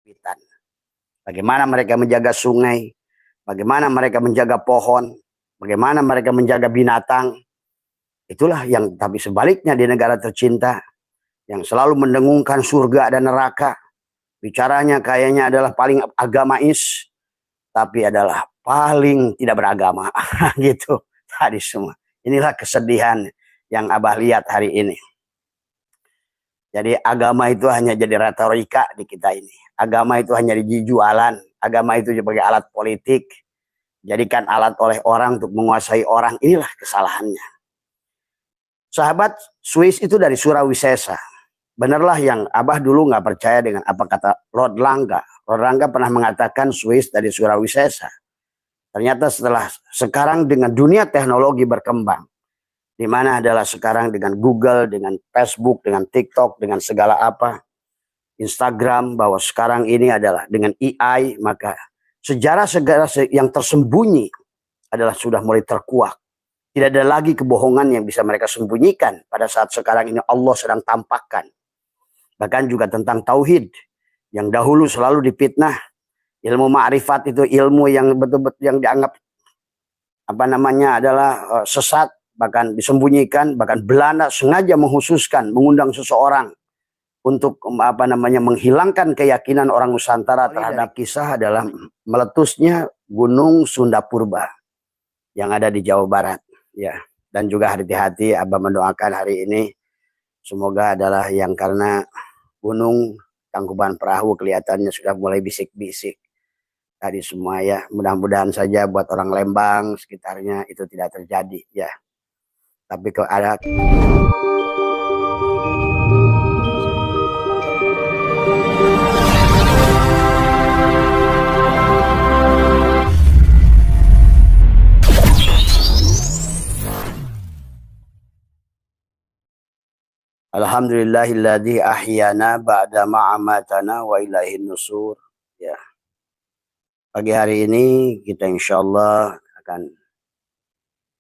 hutan. Bagaimana mereka menjaga sungai, bagaimana mereka menjaga pohon, bagaimana mereka menjaga binatang. Itulah yang tapi sebaliknya di negara tercinta yang selalu mendengungkan surga dan neraka. Bicaranya kayaknya adalah paling agamais, tapi adalah paling tidak beragama. Gitu tadi semua. Inilah kesedihan yang Abah lihat hari ini. Jadi agama itu hanya jadi retorika di kita ini. Agama itu hanya dijualan. Agama itu sebagai alat politik. Jadikan alat oleh orang untuk menguasai orang. Inilah kesalahannya. Sahabat, Swiss itu dari Surawisesa. Benarlah yang Abah dulu nggak percaya dengan apa kata Lord Langga. Lord Langga pernah mengatakan Swiss dari Surawisesa. Ternyata setelah sekarang dengan dunia teknologi berkembang, di mana adalah sekarang dengan Google, dengan Facebook, dengan TikTok, dengan segala apa, Instagram, bahwa sekarang ini adalah dengan AI, maka sejarah-sejarah yang tersembunyi adalah sudah mulai terkuak. Tidak ada lagi kebohongan yang bisa mereka sembunyikan pada saat sekarang ini Allah sedang tampakkan. Bahkan juga tentang tauhid yang dahulu selalu dipitnah. Ilmu ma'rifat itu ilmu yang betul-betul yang dianggap apa namanya adalah sesat, bahkan disembunyikan. Bahkan Belanda sengaja menghususkan mengundang seseorang untuk apa namanya menghilangkan keyakinan orang Nusantara terhadap kisah adalah meletusnya Gunung Sunda Purba yang ada di Jawa Barat, ya. Dan juga hati-hati Abah mendoakan hari ini semoga adalah yang karena gunung Tangkuban Perahu kelihatannya sudah mulai bisik-bisik tadi semua, ya. Mudah-mudahan saja buat orang Lembang sekitarnya itu tidak terjadi, ya. Tapi kalau ada Alhamdulillahilladzi ahyana ba'da ma'amatana wa ilaihin nusur, ya. Pagi hari ini kita insya Allah akan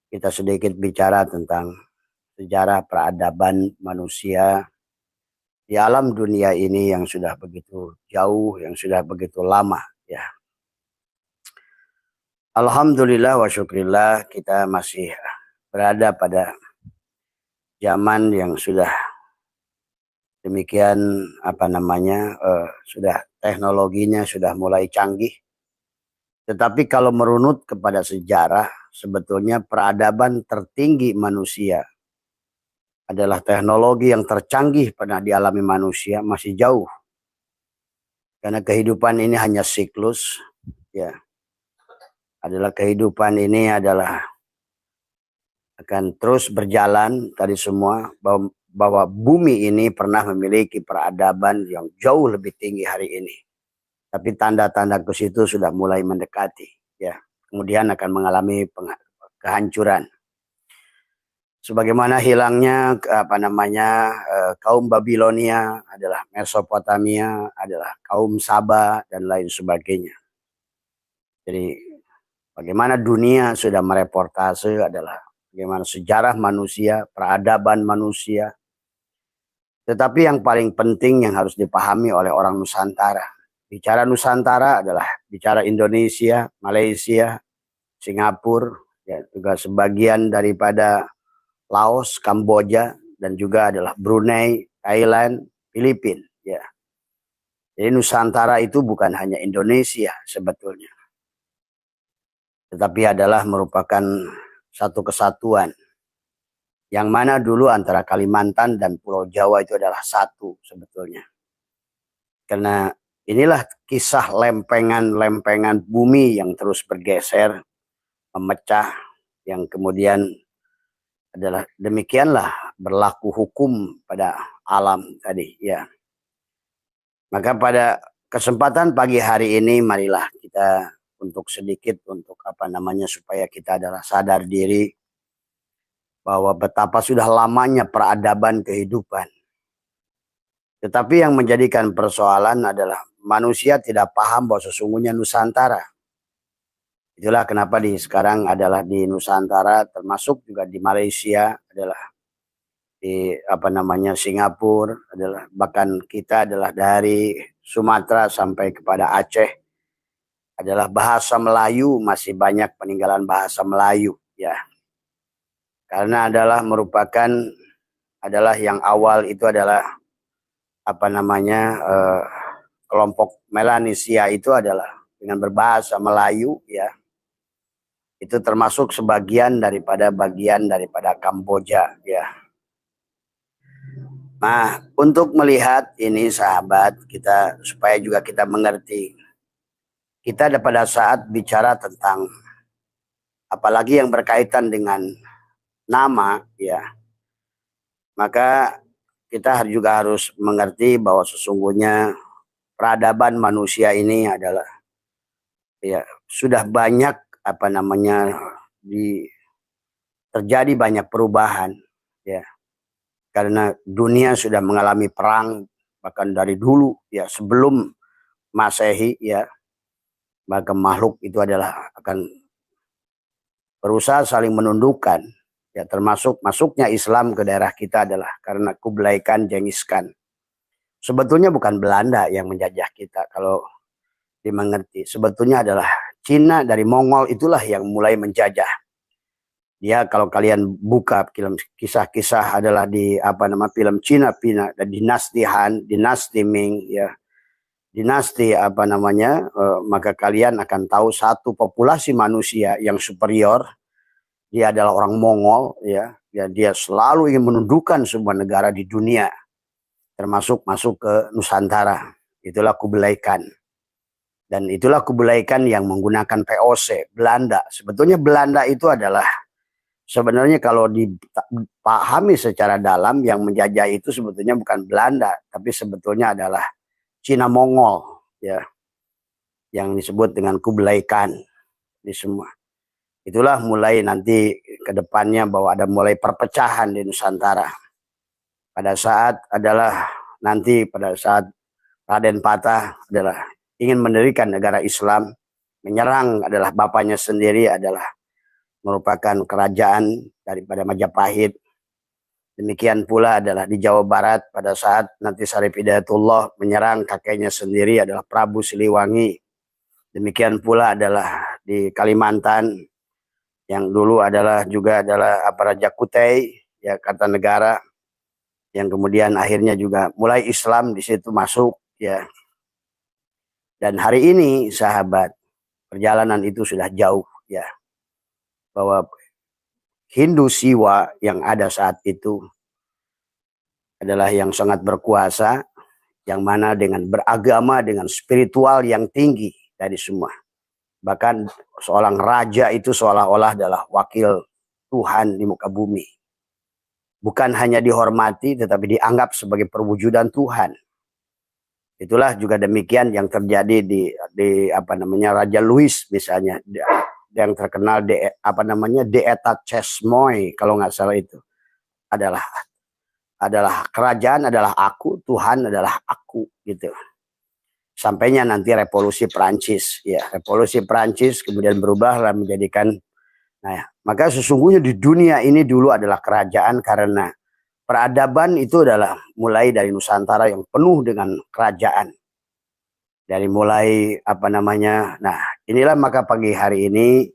kita sedikit bicara tentang sejarah peradaban manusia di alam dunia ini yang sudah begitu jauh, yang sudah begitu lama, ya. Alhamdulillah wa syukrillah kita masih berada pada zaman yang sudah demikian apa namanya sudah teknologinya sudah mulai canggih. Tetapi kalau merunut kepada sejarah, sebetulnya peradaban tertinggi manusia adalah teknologi yang tercanggih pernah dialami manusia masih jauh. Karena kehidupan ini hanya siklus, ya. Adalah kehidupan ini adalah akan terus berjalan tadi semua, bahwa bumi ini pernah memiliki peradaban yang jauh lebih tinggi hari ini. Tapi tanda-tanda ke situ sudah mulai mendekati, ya. Kemudian akan mengalami kehancuran. Sebagaimana hilangnya apa namanya kaum Babilonia, adalah Mesopotamia, adalah kaum Saba dan lain sebagainya. Jadi bagaimana dunia sudah mereportase adalah bagaimana sejarah manusia, peradaban manusia. Tetapi yang paling penting yang harus dipahami oleh orang Nusantara. Bicara Nusantara adalah bicara Indonesia, Malaysia, Singapura, ya, juga sebagian daripada Laos, Kamboja, dan juga adalah Brunei, Thailand, Filipina. Ya. Jadi Nusantara itu bukan hanya Indonesia sebetulnya. Tetapi adalah merupakan satu kesatuan. Yang mana dulu antara Kalimantan dan Pulau Jawa itu adalah satu sebetulnya. Karena inilah kisah lempengan-lempengan bumi yang terus bergeser, memecah, yang kemudian adalah demikianlah berlaku hukum pada alam tadi, ya. Maka pada kesempatan pagi hari ini marilah kita untuk sedikit untuk apa namanya supaya kita adalah sadar diri bahwa betapa sudah lamanya peradaban kehidupan. Tetapi yang menjadikan persoalan adalah manusia tidak paham bahwa sesungguhnya Nusantara. Itulah kenapa sekarang adalah di Nusantara, termasuk juga di Malaysia, adalah di Singapura, adalah bahkan kita adalah dari Sumatera sampai kepada Aceh, adalah bahasa Melayu, masih banyak peninggalan bahasa Melayu ya. Karena adalah yang awal itu adalah kelompok Melanesia itu adalah dengan berbahasa Melayu ya. Itu termasuk bagian daripada Kamboja ya. Nah, untuk melihat ini sahabat kita, supaya juga kita mengerti, kita pada saat bicara tentang apalagi yang berkaitan dengan nama ya, maka kita juga harus mengerti bahwa sesungguhnya peradaban manusia ini adalah ya sudah banyak terjadi banyak perubahan ya, karena dunia sudah mengalami perang bahkan dari dulu ya, sebelum Masehi ya, maka makhluk itu adalah akan berusaha saling menundukkan ya, termasuk masuknya Islam ke daerah kita adalah karena Kublai Khan, Genghis Khan. Sebetulnya bukan Belanda yang menjajah kita, kalau dimengerti sebetulnya adalah Cina dari Mongol, itulah yang mulai menjajah. Ya, kalau kalian buka film kisah-kisah adalah di film Cina Pina, dinasti Han, dinasti Ming ya, dinasti maka kalian akan tahu satu populasi manusia yang superior, dia adalah orang Mongol ya, dia selalu ingin menundukkan semua negara di dunia, termasuk masuk ke Nusantara. Itulah Kublai Khan. Dan itulah Kublai Khan yang menggunakan VOC Belanda. Sebetulnya Belanda itu adalah, sebenarnya kalau dipahami secara dalam, yang menjajah itu sebetulnya bukan Belanda, tapi sebetulnya adalah Cina Mongol ya, yang disebut dengan Kublai Khan di semua. Itulah mulai nanti ke depannya bahwa ada mulai perpecahan di Nusantara. Pada saat Raden Patah adalah ingin mendirikan negara Islam, menyerang adalah bapaknya sendiri, adalah merupakan kerajaan daripada Majapahit. Demikian pula adalah di Jawa Barat pada saat nanti Syarif Hidayatullah menyerang kakeknya sendiri adalah Prabu Siliwangi. Demikian pula adalah di Kalimantan yang dulu adalah Raja Kutai ya, Kartanegara, yang kemudian akhirnya juga mulai Islam di situ masuk ya. Dan hari ini sahabat, perjalanan itu sudah jauh ya, bahwa Hindu Siwa yang ada saat itu adalah yang sangat berkuasa, yang mana dengan beragama, dengan spiritual yang tinggi dari semua. Bahkan seorang raja itu seolah-olah adalah wakil Tuhan di muka bumi. Bukan hanya dihormati, tetapi dianggap sebagai perwujudan Tuhan. Itulah juga demikian yang terjadi di Raja Louis misalnya, yang terkenal Deeta Chesmoy kalau nggak salah, itu adalah kerajaan adalah aku, Tuhan adalah aku gitu. Sampainya nanti revolusi Perancis ya, revolusi Perancis kemudian berubahlah menjadikan, maka sesungguhnya di dunia ini dulu adalah kerajaan, karena peradaban itu adalah mulai dari Nusantara yang penuh dengan kerajaan. Dari mulai inilah maka pagi hari ini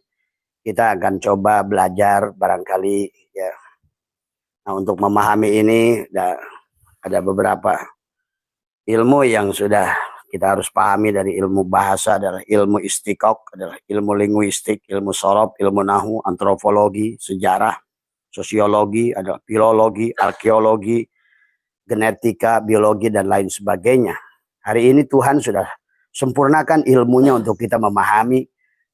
kita akan coba belajar barangkali ya. Nah, untuk memahami ini ada beberapa ilmu yang sudah kita harus pahami. Dari ilmu bahasa adalah ilmu istiqaq, adalah ilmu linguistik, ilmu sorob, ilmu nahu, antropologi, sejarah, sosiologi, ada filologi, arkeologi, genetika, biologi, dan lain sebagainya. Hari ini Tuhan sudah sempurnakan ilmunya untuk kita memahami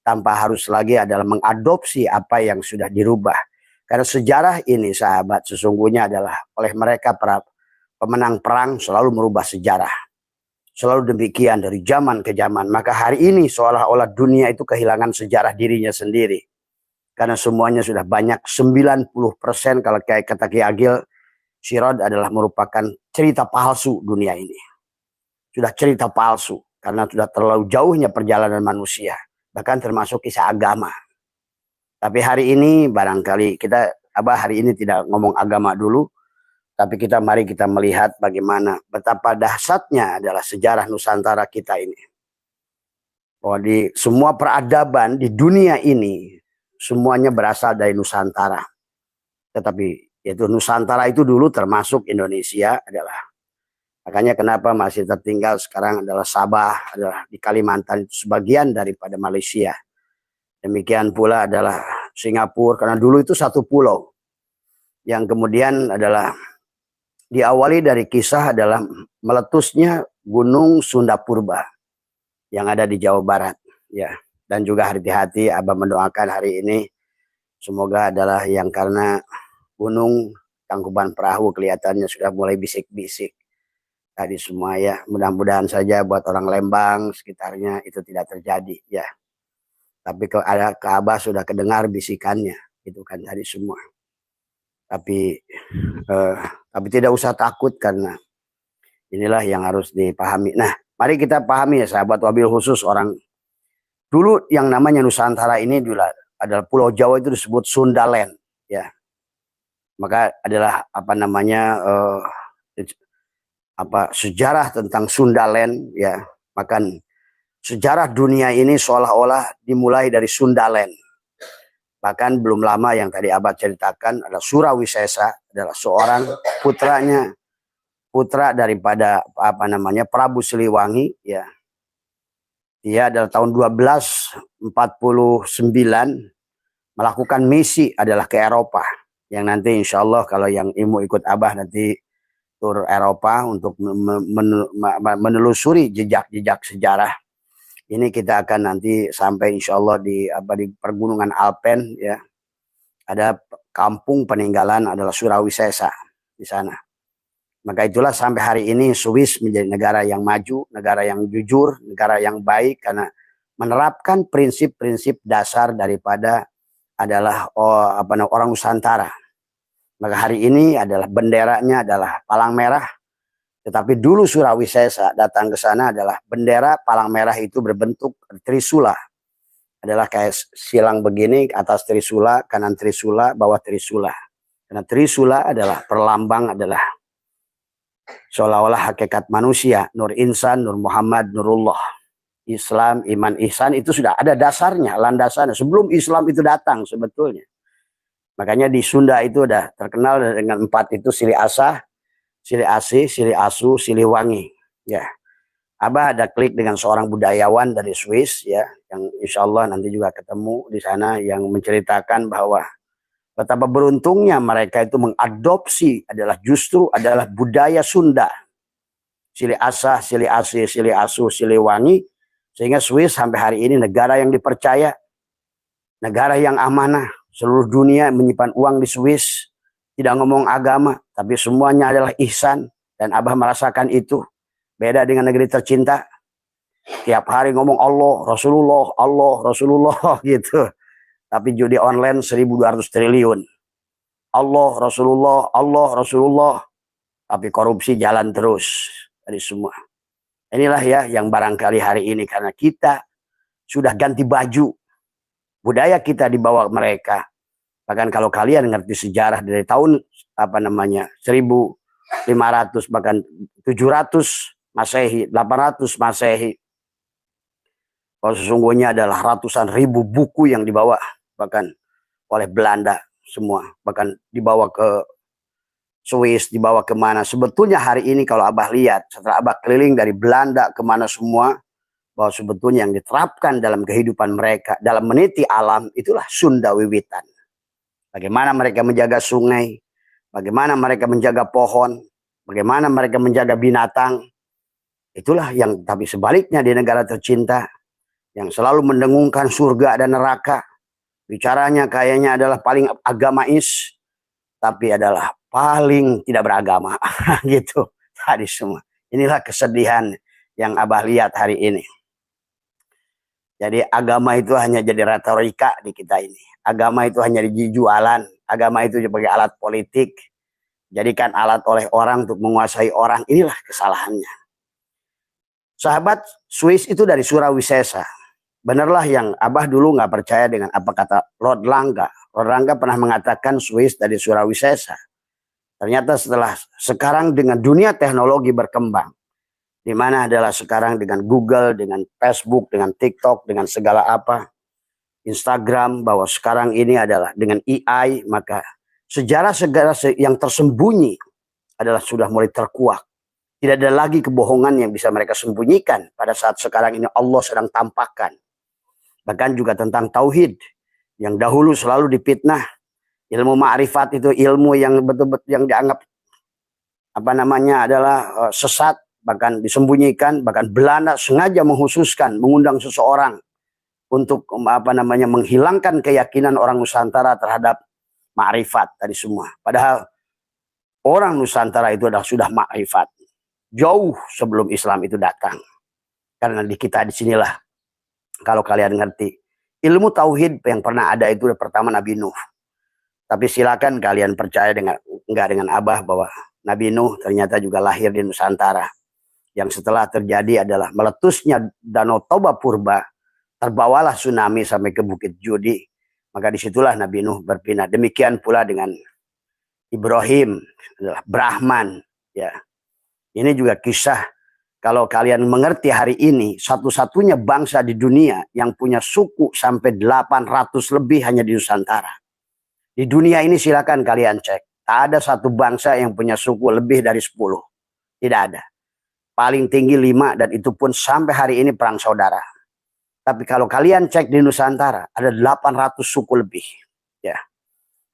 tanpa harus lagi adalah mengadopsi apa yang sudah dirubah. Karena sejarah ini sahabat sesungguhnya adalah oleh mereka para pemenang perang selalu merubah sejarah. Selalu demikian dari zaman ke zaman. Maka hari ini seolah-olah dunia itu kehilangan sejarah dirinya sendiri. Karena semuanya sudah banyak, 90% kalau kayak kata Ki Agil Sirod adalah merupakan cerita palsu dunia ini. Sudah cerita palsu karena sudah terlalu jauhnya perjalanan manusia, bahkan termasuk kisah agama. Tapi hari ini barangkali kita hari ini tidak ngomong agama dulu, Tapi mari kita melihat bagaimana betapa dahsyatnya adalah sejarah Nusantara kita ini. Bahwa di semua peradaban di dunia ini semuanya berasal dari Nusantara. Tetapi itu Nusantara itu dulu termasuk Indonesia adalah. Makanya kenapa masih tertinggal sekarang adalah Sabah, adalah di Kalimantan itu sebagian daripada Malaysia. Demikian pula adalah Singapura, karena dulu itu satu pulau. Yang kemudian adalah diawali dari kisah adalah meletusnya Gunung Sunda Purba yang ada di Jawa Barat, ya. Dan juga hati-hati Abah mendoakan hari ini semoga adalah yang karena gunung Tangkuban Perahu kelihatannya sudah mulai bisik-bisik tadi semua, ya. Mudah-mudahan saja buat orang Lembang sekitarnya itu tidak terjadi, ya. Tapi kalau ada ke Abah sudah kedengar bisikannya, itu kan tadi semua. Tapi tidak usah takut karena inilah yang harus dipahami. Nah, mari kita pahami ya sahabat, wabil khusus orang dulu yang namanya Nusantara ini dulu adalah Pulau Jawa itu disebut Sundaland, ya. Maka adalah apa namanya sejarah tentang Sundaland, ya. Maka sejarah dunia ini seolah-olah dimulai dari Sundaland. Bahkan belum lama yang tadi Abah ceritakan adalah Surawisesa, adalah seorang putra daripada Prabu Siliwangi, ya. Dia adalah tahun 1249 melakukan misi adalah ke Eropa, yang nanti insya Allah kalau yang ilmu ikut Abah nanti tur Eropa untuk menelusuri jejak-jejak sejarah. Ini kita akan nanti sampai insya Allah di pergunungan Alpen, ya. Ada kampung peninggalan adalah Surawisesa di sana. Maka itulah sampai hari ini Swiss menjadi negara yang maju, negara yang jujur, negara yang baik karena menerapkan prinsip-prinsip dasar daripada adalah orang Nusantara. Maka hari ini adalah benderanya adalah palang merah. Tetapi dulu Surawisesa datang ke sana adalah bendera palang merah itu berbentuk trisula. Adalah kayak silang begini, atas trisula, kanan trisula, bawah trisula. Karena trisula adalah perlambang adalah seolah-olah hakikat manusia. Nur Insan, Nur Muhammad, Nurullah. Islam, iman, ihsan itu sudah ada dasarnya, landasannya. Sebelum Islam itu datang sebetulnya. Makanya di Sunda itu udah terkenal dengan 4 itu Sili Asah, Sili Asih, Sili Asu, Siliwangi, ya. Abah ada klik dengan seorang budayawan dari Swiss, ya, yang insya Allah nanti juga ketemu di sana, yang menceritakan bahwa betapa beruntungnya mereka itu mengadopsi justru adalah budaya Sunda, Sili Asah, Sili Asih, Sili Asu, Siliwangi, sehingga Swiss sampai hari ini negara yang dipercaya, negara yang amanah. Seluruh dunia menyimpan uang di Swiss. Tidak ngomong agama, tapi semuanya adalah ihsan. Dan Abah merasakan itu. Beda dengan negeri tercinta. Tiap hari ngomong Allah, Rasulullah gitu. Tapi judi online 1.200 triliun. Allah, Rasulullah. Tapi korupsi jalan terus. Dari semua. Inilah ya yang barangkali hari ini. Karena kita sudah ganti baju. Budaya kita dibawa mereka. Bahkan kalau kalian ngerti sejarah dari tahun 1500 bahkan 700 Masehi, 800 Masehi. Kalau sesungguhnya adalah ratusan ribu buku yang dibawa bahkan oleh Belanda semua, bahkan dibawa ke Swiss, dibawa kemana. Sebetulnya hari ini kalau Abah lihat, setelah Abah keliling dari Belanda kemana semua, bahwa sebetulnya yang diterapkan dalam kehidupan mereka, dalam meniti alam, itulah Sunda wiwitan. Bagaimana mereka menjaga sungai, bagaimana mereka menjaga pohon, bagaimana mereka menjaga binatang. Itulah yang tapi sebaliknya di negara tercinta, yang selalu mendengungkan surga dan neraka. Bicaranya kayaknya adalah paling agamais, tapi adalah paling tidak beragama. Gitu tadi semua. Inilah kesedihan yang Abah lihat hari ini. Jadi agama itu hanya jadi retorika di kita ini. Agama itu hanya dijualan. Agama itu sebagai alat politik. Jadikan alat oleh orang untuk menguasai orang. Inilah kesalahannya. Sahabat, Swiss itu dari Surawisesa. Benarlah yang Abah dulu nggak percaya dengan apa kata Lord Langga. Lord Langga pernah mengatakan Swiss dari Surawisesa. Ternyata setelah sekarang dengan dunia teknologi berkembang, di mana adalah sekarang dengan Google, dengan Facebook, dengan TikTok, dengan segala apa, Instagram, bahwa sekarang ini adalah dengan AI, maka sejarah-sejarah yang tersembunyi adalah sudah mulai terkuak. Tidak ada lagi kebohongan yang bisa mereka sembunyikan pada saat sekarang ini Allah sedang tampakkan. Bahkan juga tentang tauhid yang dahulu selalu dipitnah. Ilmu ma'rifat itu ilmu yang betul-betul yang dianggap adalah sesat, bahkan disembunyikan, bahkan Belanda sengaja menghususkan mengundang seseorang untuk menghilangkan keyakinan orang Nusantara terhadap ma'rifat tadi semua. Padahal orang Nusantara itu sudah ma'rifat jauh sebelum Islam itu datang. Karena di kita disinilah, kalau kalian ngerti, ilmu tauhid yang pernah ada itu pertama Nabi Nuh. Tapi silakan kalian percaya enggak dengan Abah bahwa Nabi Nuh ternyata juga lahir di Nusantara. Yang setelah terjadi adalah meletusnya Danau Toba Purba, terbawalah tsunami sampai ke Bukit Judi. Maka disitulah Nabi Nuh berpindah. Demikian pula dengan Ibrahim, adalah Brahman. Ya, ini juga kisah. Kalau kalian mengerti hari ini, satu-satunya bangsa di dunia yang punya suku sampai 800 lebih hanya di Nusantara. Di dunia ini silakan kalian cek. Tak ada satu bangsa yang punya suku lebih dari 10. Tidak ada. Paling tinggi 5 dan itu pun sampai hari ini perang saudara. Tapi kalau kalian cek di Nusantara ada 800 suku lebih. Ya.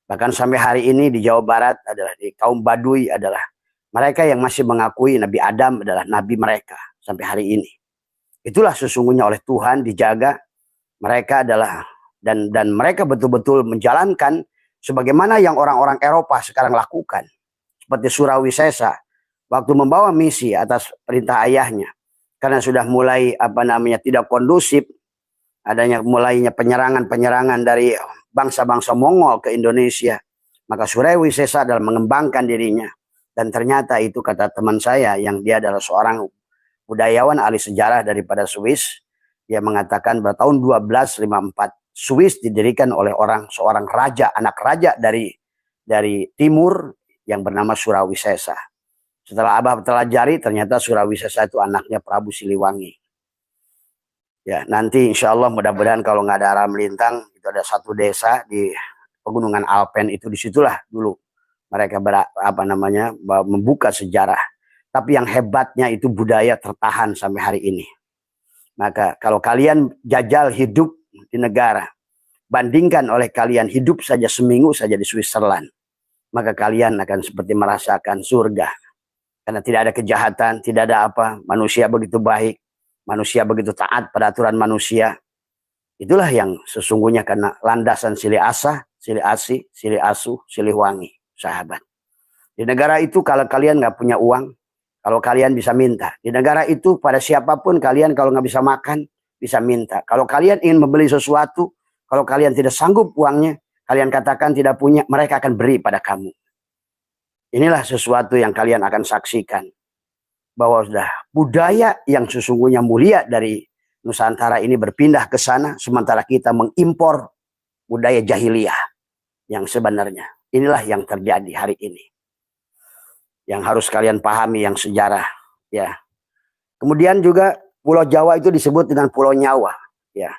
Bahkan sampai hari ini di Jawa Barat adalah di kaum Baduy adalah mereka yang masih mengakui Nabi Adam adalah nabi mereka sampai hari ini. Itulah sesungguhnya oleh Tuhan dijaga mereka adalah dan mereka betul-betul menjalankan sebagaimana yang orang-orang Eropa sekarang lakukan. Seperti Surawi Sesa waktu membawa misi atas perintah ayahnya, karena sudah mulai tidak kondusif, adanya mulainya penyerangan dari bangsa-bangsa Mongol ke Indonesia, maka Surawi Sesa dalam mengembangkan dirinya. Dan ternyata itu kata teman saya yang dia adalah seorang budayawan ahli sejarah daripada Swiss, dia mengatakan bahwa tahun 1254 Swiss didirikan oleh seorang raja, anak raja dari timur yang bernama Surawi Sesa. Setelah Abah pelajari, ternyata Surawi Sesa itu anaknya Prabu Siliwangi. Ya, nanti insya Allah mudah-mudahan kalau nggak ada arah melintang, itu ada satu desa di pegunungan Alpen itu, disitulah dulu mereka membuka sejarah. Tapi yang hebatnya itu budaya tertahan sampai hari ini. Maka kalau kalian jajal hidup di negara, bandingkan oleh kalian hidup saja seminggu saja di Switzerland, maka kalian akan seperti merasakan surga. Karena tidak ada kejahatan, tidak ada apa, manusia begitu baik, manusia begitu taat pada aturan manusia. Itulah yang sesungguhnya karena landasan silih asah, silih asih, silih asuh, silih wangi, sahabat. Di negara itu kalau kalian nggak punya uang, kalau kalian bisa minta. Di negara itu pada siapapun kalian kalau nggak bisa makan, bisa minta. Kalau kalian ingin membeli sesuatu, kalau kalian tidak sanggup uangnya, kalian katakan tidak punya, mereka akan beri pada kamu. Inilah sesuatu yang kalian akan saksikan. Bahwa sudah budaya yang sesungguhnya mulia dari Nusantara ini berpindah ke sana, sementara kita mengimpor budaya jahiliyah yang sebenarnya. Inilah yang terjadi hari ini. Yang harus kalian pahami yang sejarah. Ya. Kemudian juga Pulau Jawa itu disebut dengan Pulau Nyawa. Ya.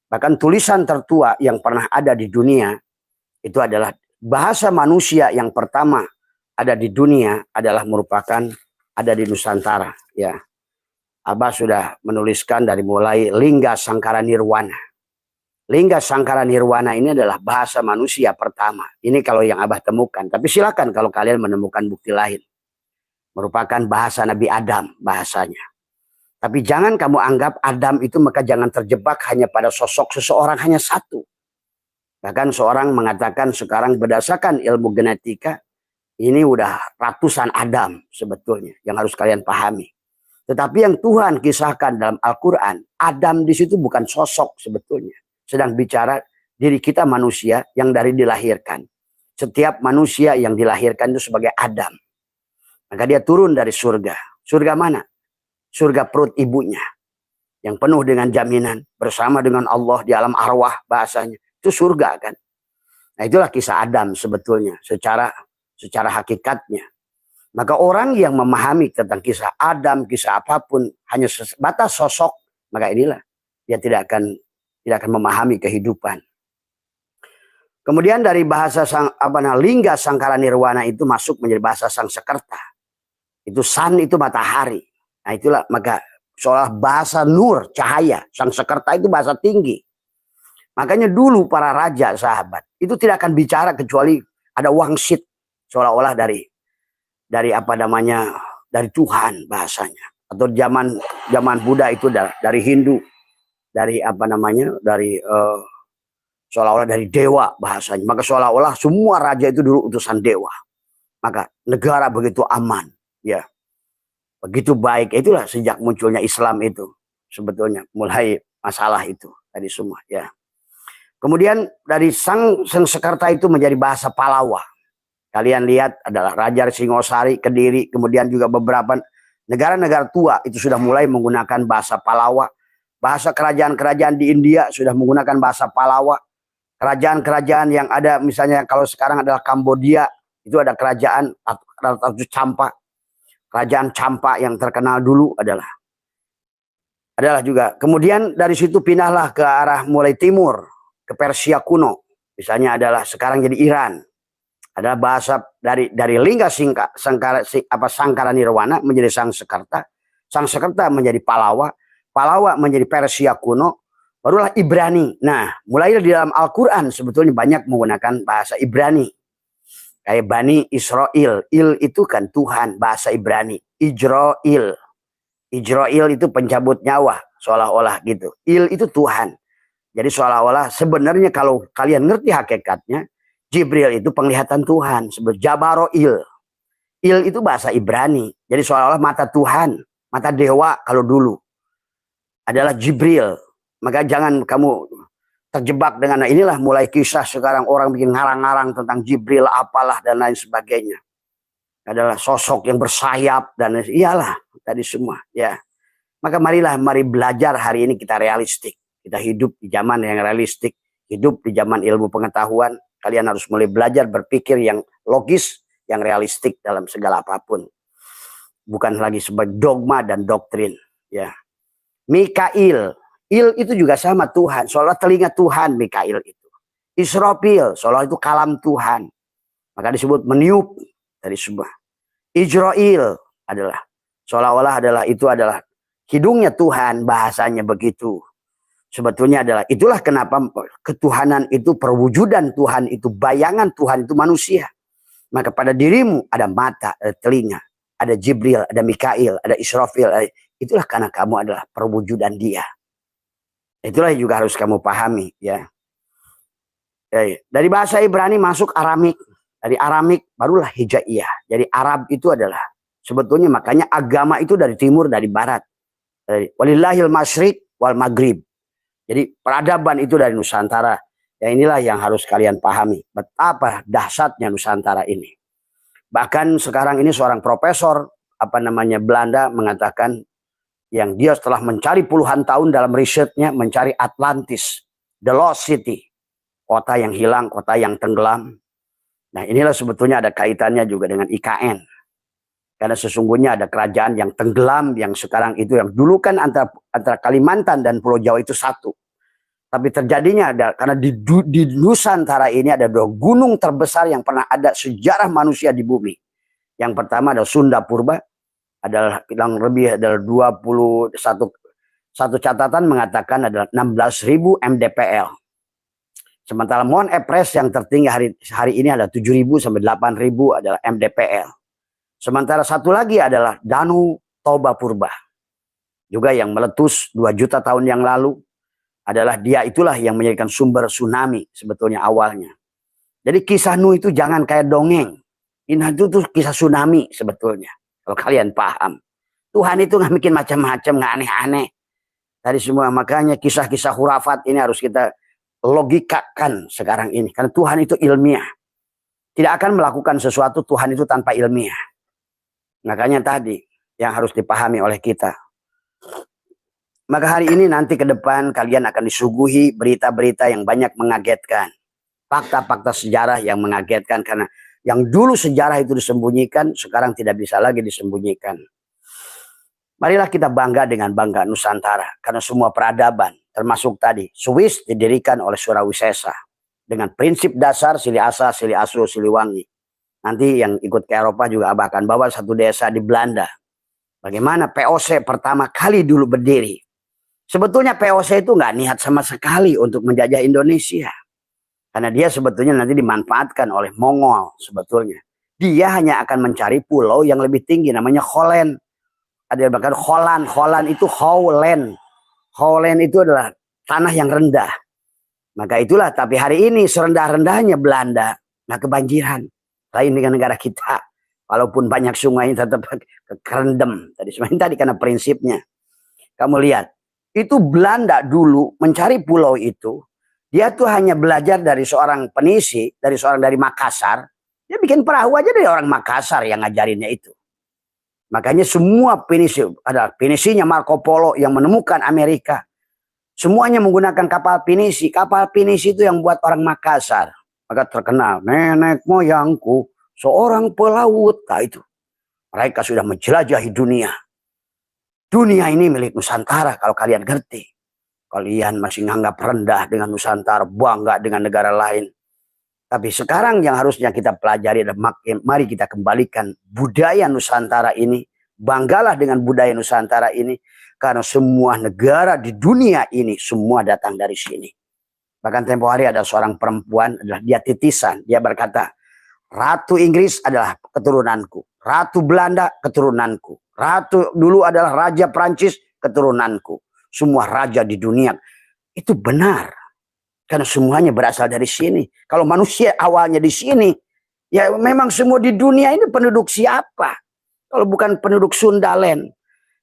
Bahkan tulisan tertua yang pernah ada di dunia itu adalah bahasa manusia yang pertama ada di dunia adalah merupakan ada di Nusantara. Ya. Abah sudah menuliskan dari mulai Lingga Sangkara Nirwana. Lingga Sangkara Nirwana ini adalah bahasa manusia pertama. Ini kalau yang Abah temukan. Tapi silakan kalau kalian menemukan bukti lain. Merupakan bahasa Nabi Adam bahasanya. Tapi jangan kamu anggap Adam itu maka jangan terjebak hanya pada sosok seseorang hanya satu. Bahkan seorang mengatakan sekarang berdasarkan ilmu genetika ini udah ratusan Adam sebetulnya yang harus kalian pahami. Tetapi yang Tuhan kisahkan dalam Al-Quran, Adam di situ bukan sosok sebetulnya. Sedang bicara diri kita manusia yang dari dilahirkan. Setiap manusia yang dilahirkan itu sebagai Adam. Maka dia turun dari surga. Surga mana? Surga perut ibunya. Yang penuh dengan jaminan. Bersama dengan Allah di alam arwah bahasanya. Itu surga kan. Nah itulah kisah Adam sebetulnya. Secara secara hakikatnya. Maka orang yang memahami tentang kisah Adam, kisah apapun hanya sebatas sosok, maka inilah dia tidak akan memahami kehidupan. Kemudian dari bahasa lingga sangkara nirwana itu masuk menjadi bahasa Sangsekerta. Itu san itu matahari. Nah itulah maka seolah bahasa nur, cahaya. Sangsekerta itu bahasa tinggi. Makanya dulu para raja sahabat itu tidak akan bicara kecuali ada wangsit, seolah-olah dari dari Tuhan bahasanya. Atau zaman Buddha itu dari Hindu, dari seolah-olah dari dewa bahasanya. Maka seolah-olah semua raja itu dulu utusan dewa. Maka negara begitu aman, ya. Begitu baik. Itulah sejak munculnya Islam itu sebetulnya mulai masalah itu tadi semua, ya. Kemudian dari Sangsekerta itu menjadi bahasa Palawa. Kalian lihat adalah Raja Singosari, Kediri, kemudian juga beberapa negara-negara tua itu sudah mulai menggunakan bahasa Palawa. Bahasa kerajaan-kerajaan di India sudah menggunakan bahasa Palawa. Kerajaan-kerajaan yang ada misalnya kalau sekarang adalah Kambodia, itu ada kerajaan Ratu Champa. Kerajaan Champa yang terkenal dulu adalah juga. Kemudian dari situ pindahlah ke arah mulai timur, ke Persia kuno. Misalnya adalah sekarang jadi Iran. Adalah bahasa dari lingga sangkara nirwana menjadi Sangsekerta. Sangsekerta menjadi Palawa. Palawa menjadi Persia kuno. Barulah Ibrani. Nah, mulai di dalam Al-Quran sebetulnya banyak menggunakan bahasa Ibrani. Kayak Bani Israel. Il itu kan Tuhan, bahasa Ibrani. Ijroil. Ijroil itu pencabut nyawa. Seolah-olah gitu. Il itu Tuhan. Jadi seolah-olah sebenarnya kalau kalian ngerti hakikatnya, Jibril itu penglihatan Tuhan. Sebut Jabaroil. Il itu bahasa Ibrani. Jadi seolah-olah mata Tuhan, mata dewa kalau dulu adalah Jibril. Maka jangan kamu terjebak dengan inilah mulai kisah sekarang orang bikin ngarang-ngarang tentang Jibril apalah dan lain sebagainya. Adalah sosok yang bersayap dan iyalah tadi semua, ya. Maka mari belajar hari ini kita realistik. Kita hidup di zaman yang realistik, hidup di zaman ilmu pengetahuan. Kalian harus mulai belajar berpikir yang logis, yang realistik dalam segala apapun. Bukan lagi sebagai dogma dan doktrin, ya. Mikail, il itu juga sama Tuhan, seolah telinga Tuhan Mikail itu. Israfil, seolah itu kalam Tuhan. Maka disebut meniup dari sebuah. Ijroil adalah seolah-olah itu adalah hidungnya Tuhan, bahasanya begitu. Sebetulnya itulah kenapa ketuhanan itu, perwujudan Tuhan itu, bayangan Tuhan itu manusia. Maka pada dirimu ada mata, ada telinga, ada Jibril, ada Mikail, ada Israfil. Itulah karena kamu adalah perwujudan dia. Itulah juga harus kamu pahami, ya. Dari bahasa Ibrani masuk Aramik. Dari Aramik barulah Hijaiyah. Jadi Arab itu adalah sebetulnya makanya agama itu dari timur, dari barat. Walillahil masyriq wal maghrib. Jadi peradaban itu dari Nusantara. Ya inilah yang harus kalian pahami. Betapa dahsyatnya Nusantara ini. Bahkan sekarang ini seorang profesor Belanda mengatakan yang dia setelah mencari puluhan tahun dalam risetnya mencari Atlantis, the lost city, kota yang hilang, kota yang tenggelam. Nah inilah sebetulnya ada kaitannya juga dengan IKN. Karena sesungguhnya ada kerajaan yang tenggelam, yang sekarang itu yang dulu kan antara Kalimantan dan Pulau Jawa itu satu. Tapi terjadinya karena di Nusantara ini ada dua gunung terbesar yang pernah ada sejarah manusia di bumi. Yang pertama adalah Sunda Purba, adalah kurang lebih adalah 21 satu catatan mengatakan adalah 16.000 mdpl. Sementara Mount Everest yang tertinggi hari ini ada 7.000 sampai 8.000 adalah mdpl. Sementara satu lagi adalah Danau Toba Purba. Juga yang meletus 2 juta tahun yang lalu. Adalah dia itulah yang menjadikan sumber tsunami sebetulnya awalnya. Jadi kisah Nuh itu jangan kayak dongeng. Ini tuh kisah tsunami sebetulnya. Kalau kalian paham. Tuhan itu nggak bikin macam-macam, nggak aneh-aneh. Tadi semua makanya kisah-kisah hurafat ini harus kita logikakan sekarang ini. Karena Tuhan itu ilmiah. Tidak akan melakukan sesuatu Tuhan itu tanpa ilmiah. Makanya tadi yang harus dipahami oleh kita. Maka hari ini nanti ke depan kalian akan disuguhi berita-berita yang banyak mengagetkan. Fakta-fakta sejarah yang mengagetkan. Karena Yang dulu sejarah itu disembunyikan, sekarang tidak bisa lagi disembunyikan. Marilah kita bangga dengan bangga Nusantara. Karena semua peradaban, termasuk tadi, Swiss didirikan oleh Surawisesa. Dengan prinsip dasar Sili Asa, Sili Asu, Siliwangi. Nanti yang ikut ke Eropa juga Abah akan bawa satu desa di Belanda. Bagaimana POC pertama kali dulu berdiri. Sebetulnya POC itu nggak niat sama sekali untuk menjajah Indonesia. Karena dia sebetulnya nanti dimanfaatkan oleh Mongol sebetulnya. Dia hanya akan mencari pulau yang lebih tinggi, namanya Holland. Ada yang bahkan Holland itu Howland. Howland itu adalah tanah yang rendah. Maka itulah, tapi hari ini serendah-rendahnya Belanda, nah kebanjiran. Lain dengan negara kita. Walaupun banyak sungai tetap kerendam. Tadi karena prinsipnya. Kamu lihat, itu Belanda dulu mencari pulau itu. Dia tuh hanya belajar dari seorang penisi, dari Makassar. Dia bikin perahu aja dari orang Makassar yang ngajarinnya itu. Makanya semua penisi, ada penisinya Marco Polo yang menemukan Amerika. Semuanya menggunakan kapal pinisi. Kapal pinisi itu yang buat orang Makassar. Maka terkenal, nenek moyangku seorang pelaut. Nah itu, mereka sudah menjelajahi dunia. Dunia ini milik Nusantara kalau kalian ngerti. Kalian masih nganggap rendah dengan Nusantara, bangga dengan negara lain. Tapi sekarang yang harusnya kita pelajari adalah mari kita kembalikan budaya Nusantara ini. Banggalah dengan budaya Nusantara ini. Karena semua negara di dunia ini semua datang dari sini. Bahkan tempo hari ada seorang perempuan, adalah dia titisan. Dia berkata, Ratu Inggris adalah keturunanku. Ratu Belanda keturunanku. Ratu dulu adalah Raja Prancis keturunanku. Semua raja di dunia. Itu benar. Karena semuanya berasal dari sini. Kalau manusia awalnya di sini, ya memang semua di dunia ini penduduk siapa? Kalau bukan penduduk Sundalen.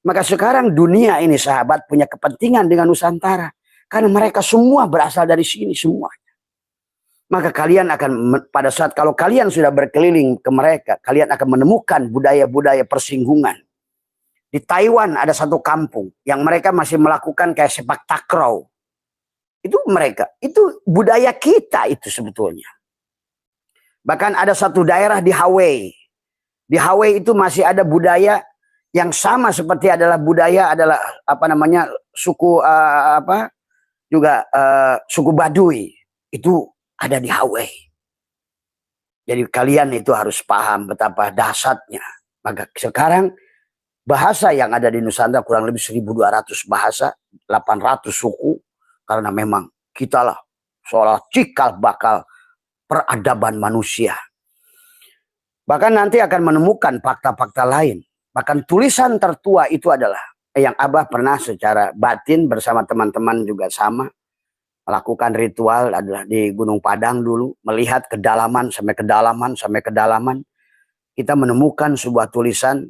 Maka sekarang dunia ini sahabat punya kepentingan dengan Nusantara. Karena mereka semua berasal dari sini semuanya. Maka kalian akan, pada saat kalau kalian sudah berkeliling ke mereka, kalian akan menemukan budaya-budaya persinggungan. Di Taiwan ada satu kampung yang mereka masih melakukan kayak sepak takraw. Itu mereka, itu budaya kita itu sebetulnya. Bahkan ada satu daerah di Hawaii. Di Hawaii itu masih ada budaya yang sama seperti adalah budaya adalah apa namanya suku suku Baduy. Itu ada di Hawaii. Jadi kalian itu harus paham betapa dahsyatnya. Maka sekarang bahasa yang ada di Nusantara kurang lebih 1.200 bahasa, 800 suku. Karena memang kita lah seolah cikal bakal peradaban manusia. Bahkan nanti akan menemukan fakta-fakta lain. Bahkan tulisan tertua itu adalah yang Abah pernah secara batin bersama teman-teman juga sama. Melakukan ritual adalah di Gunung Padang dulu. Melihat kedalaman sampai kedalaman. Kita menemukan sebuah tulisan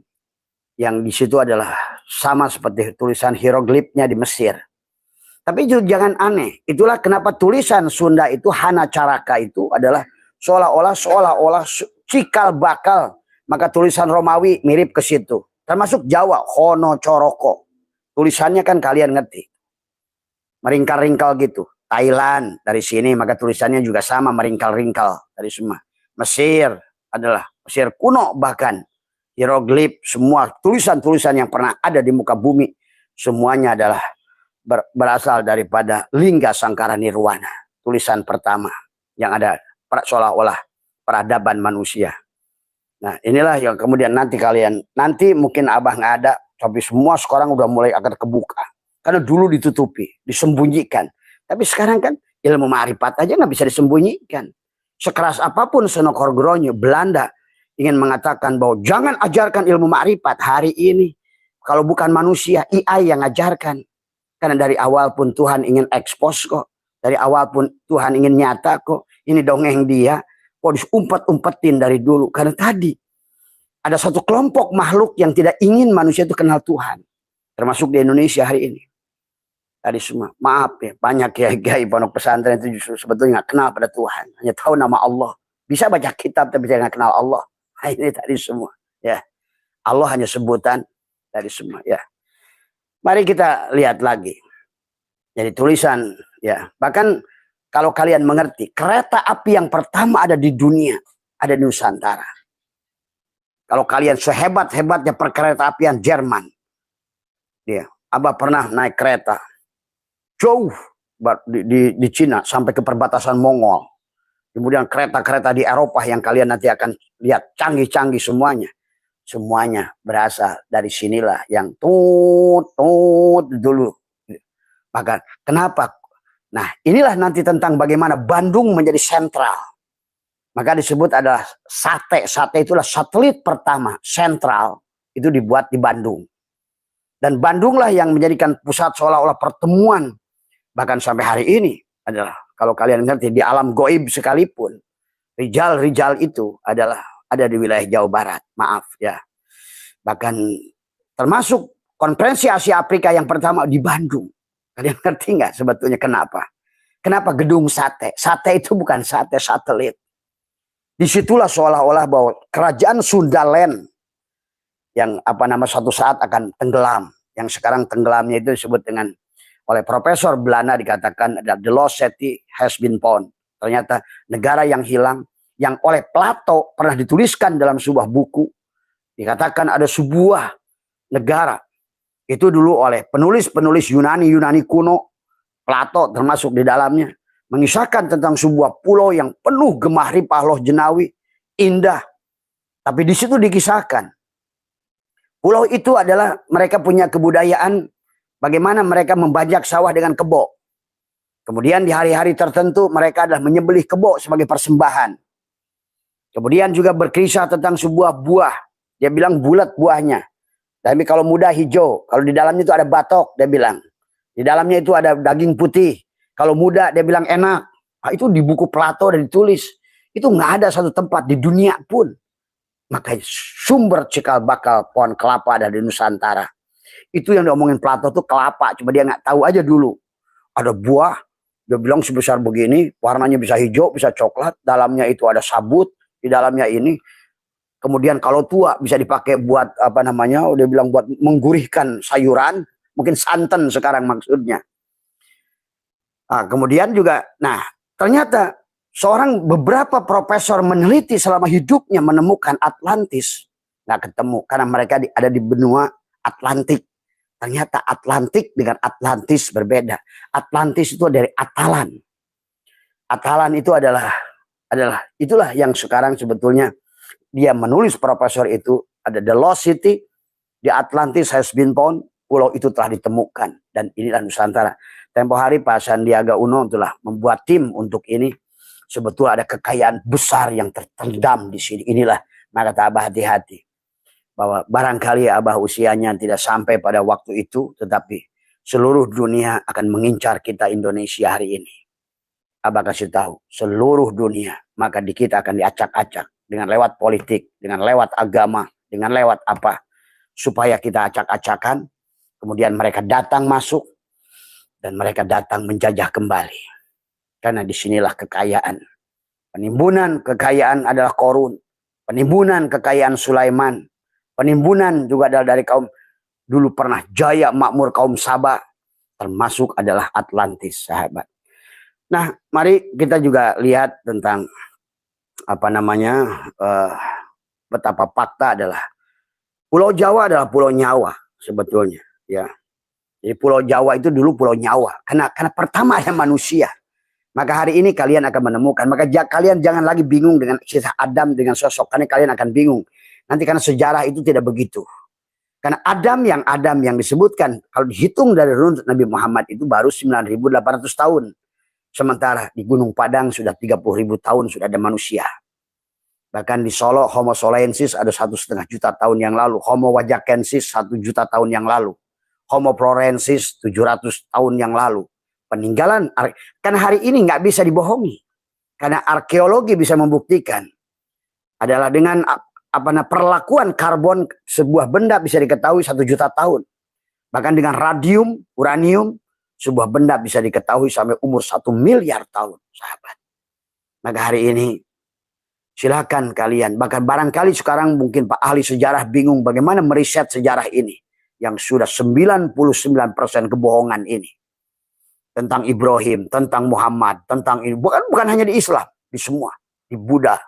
yang di situ adalah sama seperti tulisan hieroglifnya di Mesir. Tapi jangan aneh. Itulah kenapa tulisan Sunda itu Hana Caraka itu adalah seolah-olah cikal bakal. Maka tulisan Romawi mirip ke situ. Termasuk Jawa, Hono Coroko. Tulisannya kan kalian ngerti. Meringkal-ringkal gitu. Thailand dari sini maka tulisannya juga sama meringkal-ringkal dari semua. Mesir adalah Mesir kuno bahkan. Hieroglif semua tulisan-tulisan yang pernah ada di muka bumi. Semuanya adalah berasal daripada Lingga Sangkara Nirwana. Tulisan pertama yang ada seolah-olah peradaban manusia. Nah inilah yang kemudian nanti mungkin Abah nggak ada. Tapi semua sekarang udah mulai akan kebuka. Karena dulu ditutupi, disembunyikan. Tapi sekarang kan ilmu ma'rifat aja nggak bisa disembunyikan. Sekeras apapun Senokor Gronyo, Belanda ingin mengatakan bahwa jangan ajarkan ilmu ma'rifat hari ini. Kalau bukan manusia, AI yang ajarkan. Karena dari awal pun Tuhan ingin ekspos kok. Dari awal pun Tuhan ingin nyata kok. Ini dongeng dia. Kok diumpet-umpetin dari dulu. Karena tadi ada satu kelompok makhluk yang tidak ingin manusia itu kenal Tuhan. Termasuk di Indonesia hari ini. Tadi semua. Maaf ya. Banyak kiai-kiai pondok pesantren itu justru sebetulnya nggak kenal pada Tuhan. Hanya tahu nama Allah. Bisa baca kitab tapi tidak kenal Allah. Nah, ini tadi semua. Ya. Allah hanya sebutan dari semua. Ya. Mari kita lihat lagi. Jadi tulisan ya. Bahkan kalau kalian mengerti, kereta api yang pertama ada di dunia ada di Nusantara. Kalau kalian sehebat-hebatnya perkereta apian Jerman, ya, Abah pernah naik kereta jauh di Cina sampai ke perbatasan Mongol. Kemudian kereta-kereta di Eropa yang kalian nanti akan lihat canggih-canggih semuanya. Semuanya berasal dari sinilah yang tut dulu. Maka kenapa? Nah, inilah nanti tentang bagaimana Bandung menjadi sentral. Maka disebut adalah sate. Sate itulah satelit pertama sentral itu dibuat di Bandung. Dan Bandunglah yang menjadikan pusat seolah-olah pertemuan. Bahkan sampai hari ini adalah, kalau kalian ngerti, di alam goib sekalipun, Rijal itu adalah ada di wilayah Jawa Barat. Maaf ya. Bahkan termasuk konferensi Asia Afrika yang pertama di Bandung. Kalian ngerti nggak sebetulnya kenapa? Kenapa gedung sate? Sate itu bukan sate, satelit. Disitulah seolah-olah bahwa kerajaan Sundaland yang suatu saat akan tenggelam, yang sekarang tenggelamnya itu disebut dengan oleh Profesor Belanda dikatakan ada the lost city has been found. Ternyata negara yang hilang, yang oleh Plato pernah dituliskan dalam sebuah buku, dikatakan ada sebuah negara itu dulu oleh penulis-penulis Yunani kuno, Plato termasuk di dalamnya, mengisahkan tentang sebuah pulau yang penuh gemah ripah loh jenawi, indah. Tapi di situ dikisahkan pulau itu adalah mereka punya kebudayaan bagaimana mereka membajak sawah dengan kebo. Kemudian di hari-hari tertentu mereka adalah menyembelih kebo sebagai persembahan. Kemudian juga berkisah tentang sebuah buah. Dia bilang bulat buahnya. Tapi kalau muda hijau. Kalau di dalamnya itu ada batok, dia bilang. Di dalamnya itu ada daging putih. Kalau muda dia bilang enak. Nah, itu di buku Plato dan ditulis. Itu nggak ada satu tempat di dunia pun. Maka sumber cikal bakal pohon kelapa ada di Nusantara. Itu yang diomongin Plato tuh kelapa. Cuma dia nggak tahu aja dulu. Ada buah. Dia bilang sebesar begini. Warnanya bisa hijau, bisa coklat. Dalamnya itu ada sabut. Di dalamnya ini. Kemudian kalau tua bisa dipakai buat dia bilang buat menggurihkan sayuran. Mungkin santan sekarang maksudnya. Nah, kemudian juga, ternyata beberapa profesor meneliti selama hidupnya menemukan Atlantis. Nggak ketemu karena mereka ada di benua Atlantik. Ternyata Atlantik dengan Atlantis berbeda. Atlantis itu dari Atalan. Atalan itu itulah yang sekarang sebetulnya dia menulis profesor itu ada the lost city di Atlantis has been found. Pulau itu telah ditemukan dan inilah Nusantara. Tempo hari Pak Sandiaga Uno telah membuat tim untuk ini. Sebetulnya ada kekayaan besar yang tertendam di sini. Inilah maka kata Abah hati-hati bahwa barangkali Abah usianya tidak sampai pada waktu itu, tetapi seluruh dunia akan mengincar kita Indonesia hari ini. Abah kasih tahu seluruh dunia, maka di kita akan diacak-acak dengan lewat politik, dengan lewat agama, dengan lewat apa, supaya kita acak-acakan. Kemudian mereka datang masuk dan mereka datang menjajah kembali. Karena disinilah kekayaan. Penimbunan kekayaan adalah Korun. Penimbunan kekayaan Sulaiman. Penimbunan juga adalah dari kaum dulu pernah jaya makmur kaum Sabah. Termasuk adalah Atlantis, sahabat. Nah, mari kita juga lihat tentang betapa fakta adalah Pulau Jawa adalah pulau nyawa sebetulnya. Ya, jadi Pulau Jawa itu dulu pulau nyawa. Karena pertama ada manusia. Maka hari ini kalian akan menemukan. Maka kalian jangan lagi bingung dengan kisah Adam dengan sosok. Karena kalian akan bingung. Nanti karena sejarah itu tidak begitu. Karena Adam yang disebutkan. Kalau dihitung dari runtut Nabi Muhammad itu baru 9.800 tahun. Sementara di Gunung Padang sudah 30.000 tahun sudah ada manusia. Bahkan di Solo Homo solensis ada 1,5 juta tahun yang lalu. Homo wajakensis 1 juta tahun yang lalu. Homo florensis 700 tahun yang lalu. Peninggalan, karena hari ini nggak bisa dibohongi. Karena arkeologi bisa membuktikan. Adalah dengan perlakuan karbon sebuah benda bisa diketahui 1 juta tahun. Bahkan dengan radium, uranium, sebuah benda bisa diketahui sampai umur 1 miliar tahun, sahabat. Maka hari ini, silakan kalian. Bahkan barangkali sekarang mungkin Pak ahli sejarah bingung bagaimana meriset sejarah ini. Yang sudah 99% kebohongan ini. Tentang Ibrahim, tentang Muhammad, tentang ini. Bukan hanya di Islam, di semua. Di Buddha.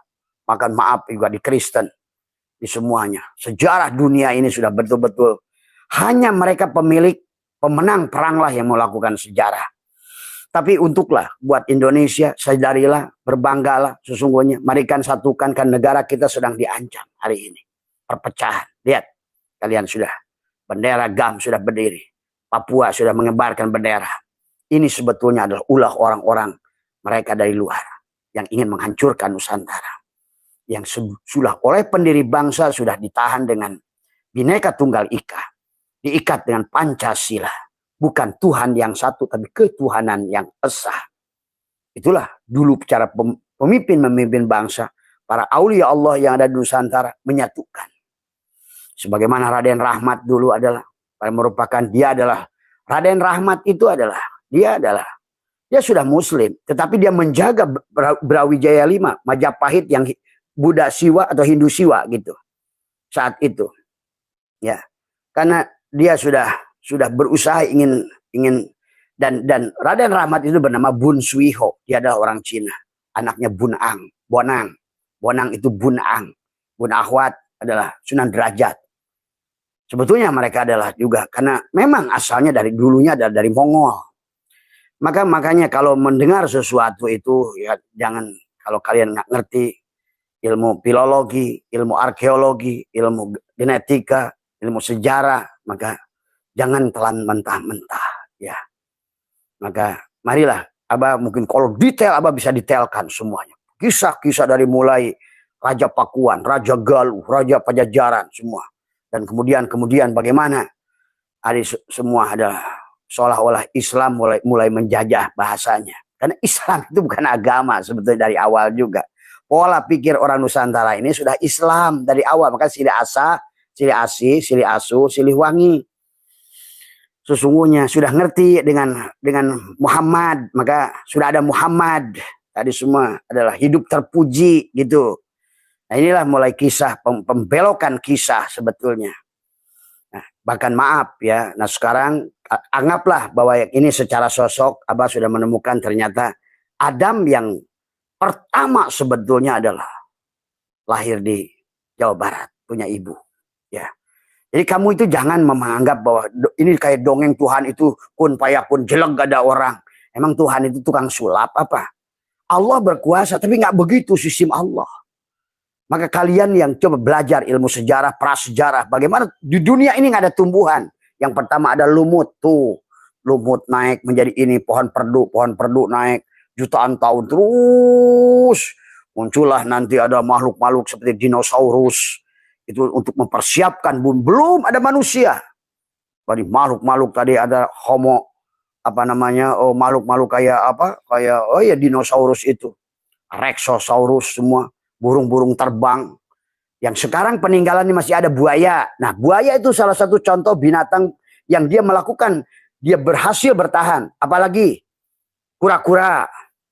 Makan maaf juga di Kristen. Di semuanya. Sejarah dunia ini sudah betul-betul. Hanya mereka pemenang peranglah yang melakukan sejarah. Tapi untuklah buat Indonesia, sadarilah, berbanggalah sesungguhnya. Marikan satukan kan negara kita sedang diancam hari ini. Perpecahan. Lihat, kalian sudah. Bendera GAM sudah berdiri. Papua sudah menyebarkan bendera. Ini sebetulnya adalah ulah orang-orang mereka dari luar. Yang ingin menghancurkan Nusantara. Yang sudah oleh pendiri bangsa sudah ditahan dengan Bhinneka Tunggal Ika. Diikat dengan Pancasila. Bukan Tuhan yang satu, tapi ketuhanan yang esa. Itulah dulu cara pemimpin memimpin bangsa. Para aulia Allah yang ada di Nusantara menyatukan. Sebagaimana Raden Rahmat dulu adalah, dia adalah, Raden Rahmat itu adalah, dia sudah Muslim. Tetapi dia menjaga Brawijaya V, Majapahit yang Buddha Siwa atau Hindu Siwa gitu. Saat itu. Ya. Karena dia sudah berusaha ingin dan Raden Rahmat itu bernama Bun Suiho. Dia adalah orang Cina. Anaknya Bonang itu Bun Ahwat adalah Sunan Derajat. Sebetulnya mereka adalah juga karena memang asalnya dari dulunya dari Mongol. Makanya kalau mendengar sesuatu itu ya jangan, kalau kalian nggak ngerti ilmu filologi, ilmu arkeologi, ilmu genetika, ilmu sejarah, maka jangan telan mentah-mentah, ya. Maka marilah, Abah mungkin kalau detail, Abah bisa detailkan semuanya. Kisah-kisah dari mulai Raja Pakuan, Raja Galuh, Raja Pajajaran, semua. Dan kemudian bagaimana semua adalah seolah-olah Islam mulai menjajah bahasanya. Karena Islam itu bukan agama sebetulnya dari awal juga. Pola pikir orang Nusantara ini sudah Islam dari awal. Maka Silih Asa, Silih Asi, Silih Asu, Silih Wangi. Sesungguhnya sudah ngerti dengan Muhammad, maka sudah ada Muhammad. Tadi semua adalah hidup terpuji gitu. Nah inilah mulai kisah, pembelokan kisah sebetulnya. Nah, bahkan maaf ya, nah sekarang anggaplah bahwa ini secara sosok, Abah sudah menemukan ternyata Adam yang pertama sebetulnya adalah lahir di Jawa Barat, punya ibu. Ya. Jadi kamu itu jangan menganggap bahwa ini kayak dongeng Tuhan itu kun payakun jelek gak ada orang. Emang Tuhan itu tukang sulap apa? Allah berkuasa tapi nggak begitu sistem Allah. Maka kalian yang coba belajar ilmu sejarah, prasejarah, bagaimana di dunia ini nggak ada tumbuhan. Yang pertama ada lumut tuh, lumut naik menjadi ini pohon perdu naik jutaan tahun terus muncullah nanti ada makhluk-makhluk seperti dinosaurus. Itu untuk mempersiapkan belum ada manusia. Tadi makhluk-makhluk tadi ada homo makhluk-makhluk kayak dinosaurus itu. Rexosaurus semua, burung-burung terbang. Yang sekarang peninggalannya masih ada buaya. Nah, buaya itu salah satu contoh binatang yang dia berhasil bertahan. Apalagi kura-kura,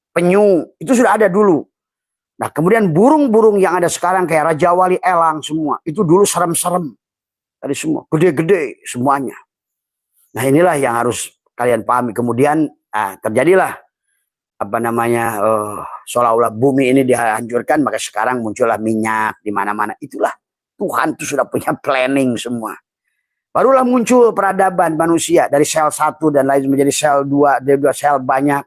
penyu, itu sudah ada dulu. Nah kemudian burung-burung yang ada sekarang kayak Raja Wali, elang semua. Itu dulu serem-serem. Tadi semua, gede-gede semuanya. Nah inilah yang harus kalian pahami. Kemudian terjadilah seolah-olah bumi ini dihancurkan. Maka sekarang muncullah minyak di mana-mana. Itulah Tuhan itu sudah punya planning semua. Barulah muncul peradaban manusia. Dari sel 1 dan lain menjadi sel 2. Dari 2 sel banyak.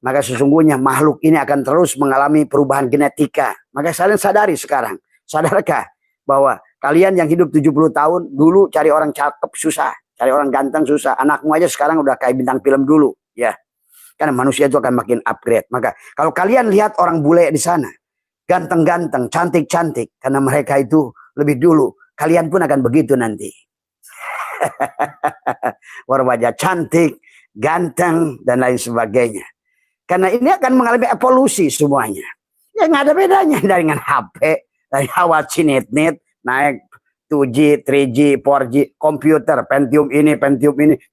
Maka sesungguhnya makhluk ini akan terus mengalami perubahan genetika. Maka kalian sadari sekarang. Sadarkah bahwa kalian yang hidup 70 tahun dulu cari orang cakep susah. Cari orang ganteng susah. Anakmu aja sekarang udah kayak bintang film dulu. Ya. Karena manusia itu akan makin upgrade. Maka kalau kalian lihat orang bule di sana. Ganteng-ganteng, cantik-cantik. Karena mereka itu lebih dulu. Kalian pun akan begitu nanti. Berwajah cantik, ganteng, dan lain sebagainya. Karena ini akan mengalami evolusi semuanya. Ya nggak ada bedanya dengan HP. Dari awal cinit-nit, naik 2G, 3G, 4G, komputer, Pentium ini,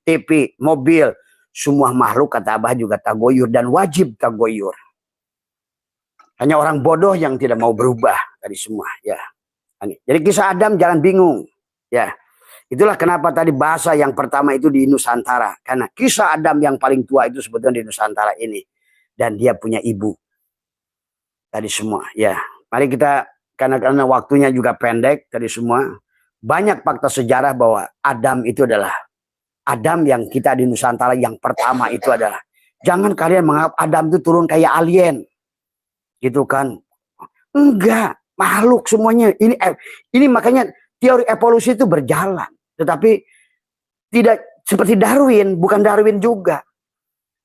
TV, mobil. Semua makhluk kata Abah juga tagoyur dan wajib tagoyur. Hanya orang bodoh yang tidak mau berubah tadi semua. Ya. Jadi kisah Adam jangan bingung. Ya. Itulah kenapa tadi bahasa yang pertama itu di Nusantara. Karena kisah Adam yang paling tua itu sebetulnya di Nusantara ini. Dan dia punya ibu. Tadi semua, ya. Mari kita, karena waktunya juga pendek tadi semua, banyak fakta sejarah bahwa Adam itu adalah Adam yang kita di Nusantara yang pertama itu adalah, jangan kalian menganggap Adam itu turun kayak alien, gitu kan? Enggak, makhluk semuanya. Ini makanya teori evolusi itu berjalan, tetapi tidak seperti Darwin, bukan Darwin juga.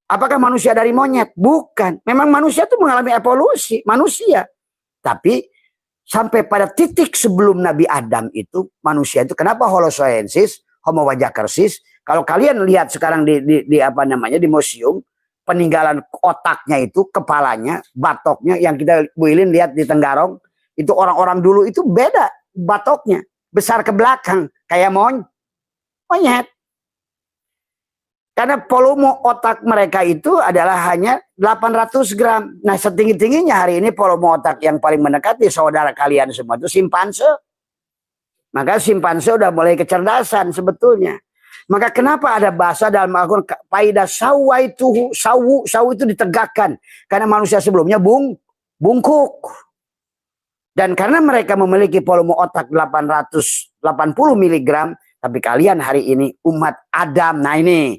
Apakah manusia dari monyet? Bukan. Memang manusia itu mengalami evolusi, manusia. Tapi sampai pada titik sebelum Nabi Adam itu, manusia itu kenapa Holozoensis, Homo wajakersis? Kalau kalian lihat sekarang di apa namanya di museum, peninggalan otaknya itu, kepalanya, batoknya yang kita Bu Ilin lihat di Tenggarong, itu orang-orang dulu itu beda batoknya, besar ke belakang kayak monyet. Karena volume otak mereka itu adalah hanya 800 gram. Nah, setinggi-tingginya hari ini volume otak yang paling mendekati saudara kalian semua itu simpanse. Maka simpanse udah mulai kecerdasan sebetulnya. Maka kenapa ada bahasa dalam Al-Quran, faida sawaituhu, sawu itu ditegakkan. Karena manusia sebelumnya bungkuk. Dan karena mereka memiliki volume otak 880 miligram, tapi kalian hari ini umat Adam, nah ini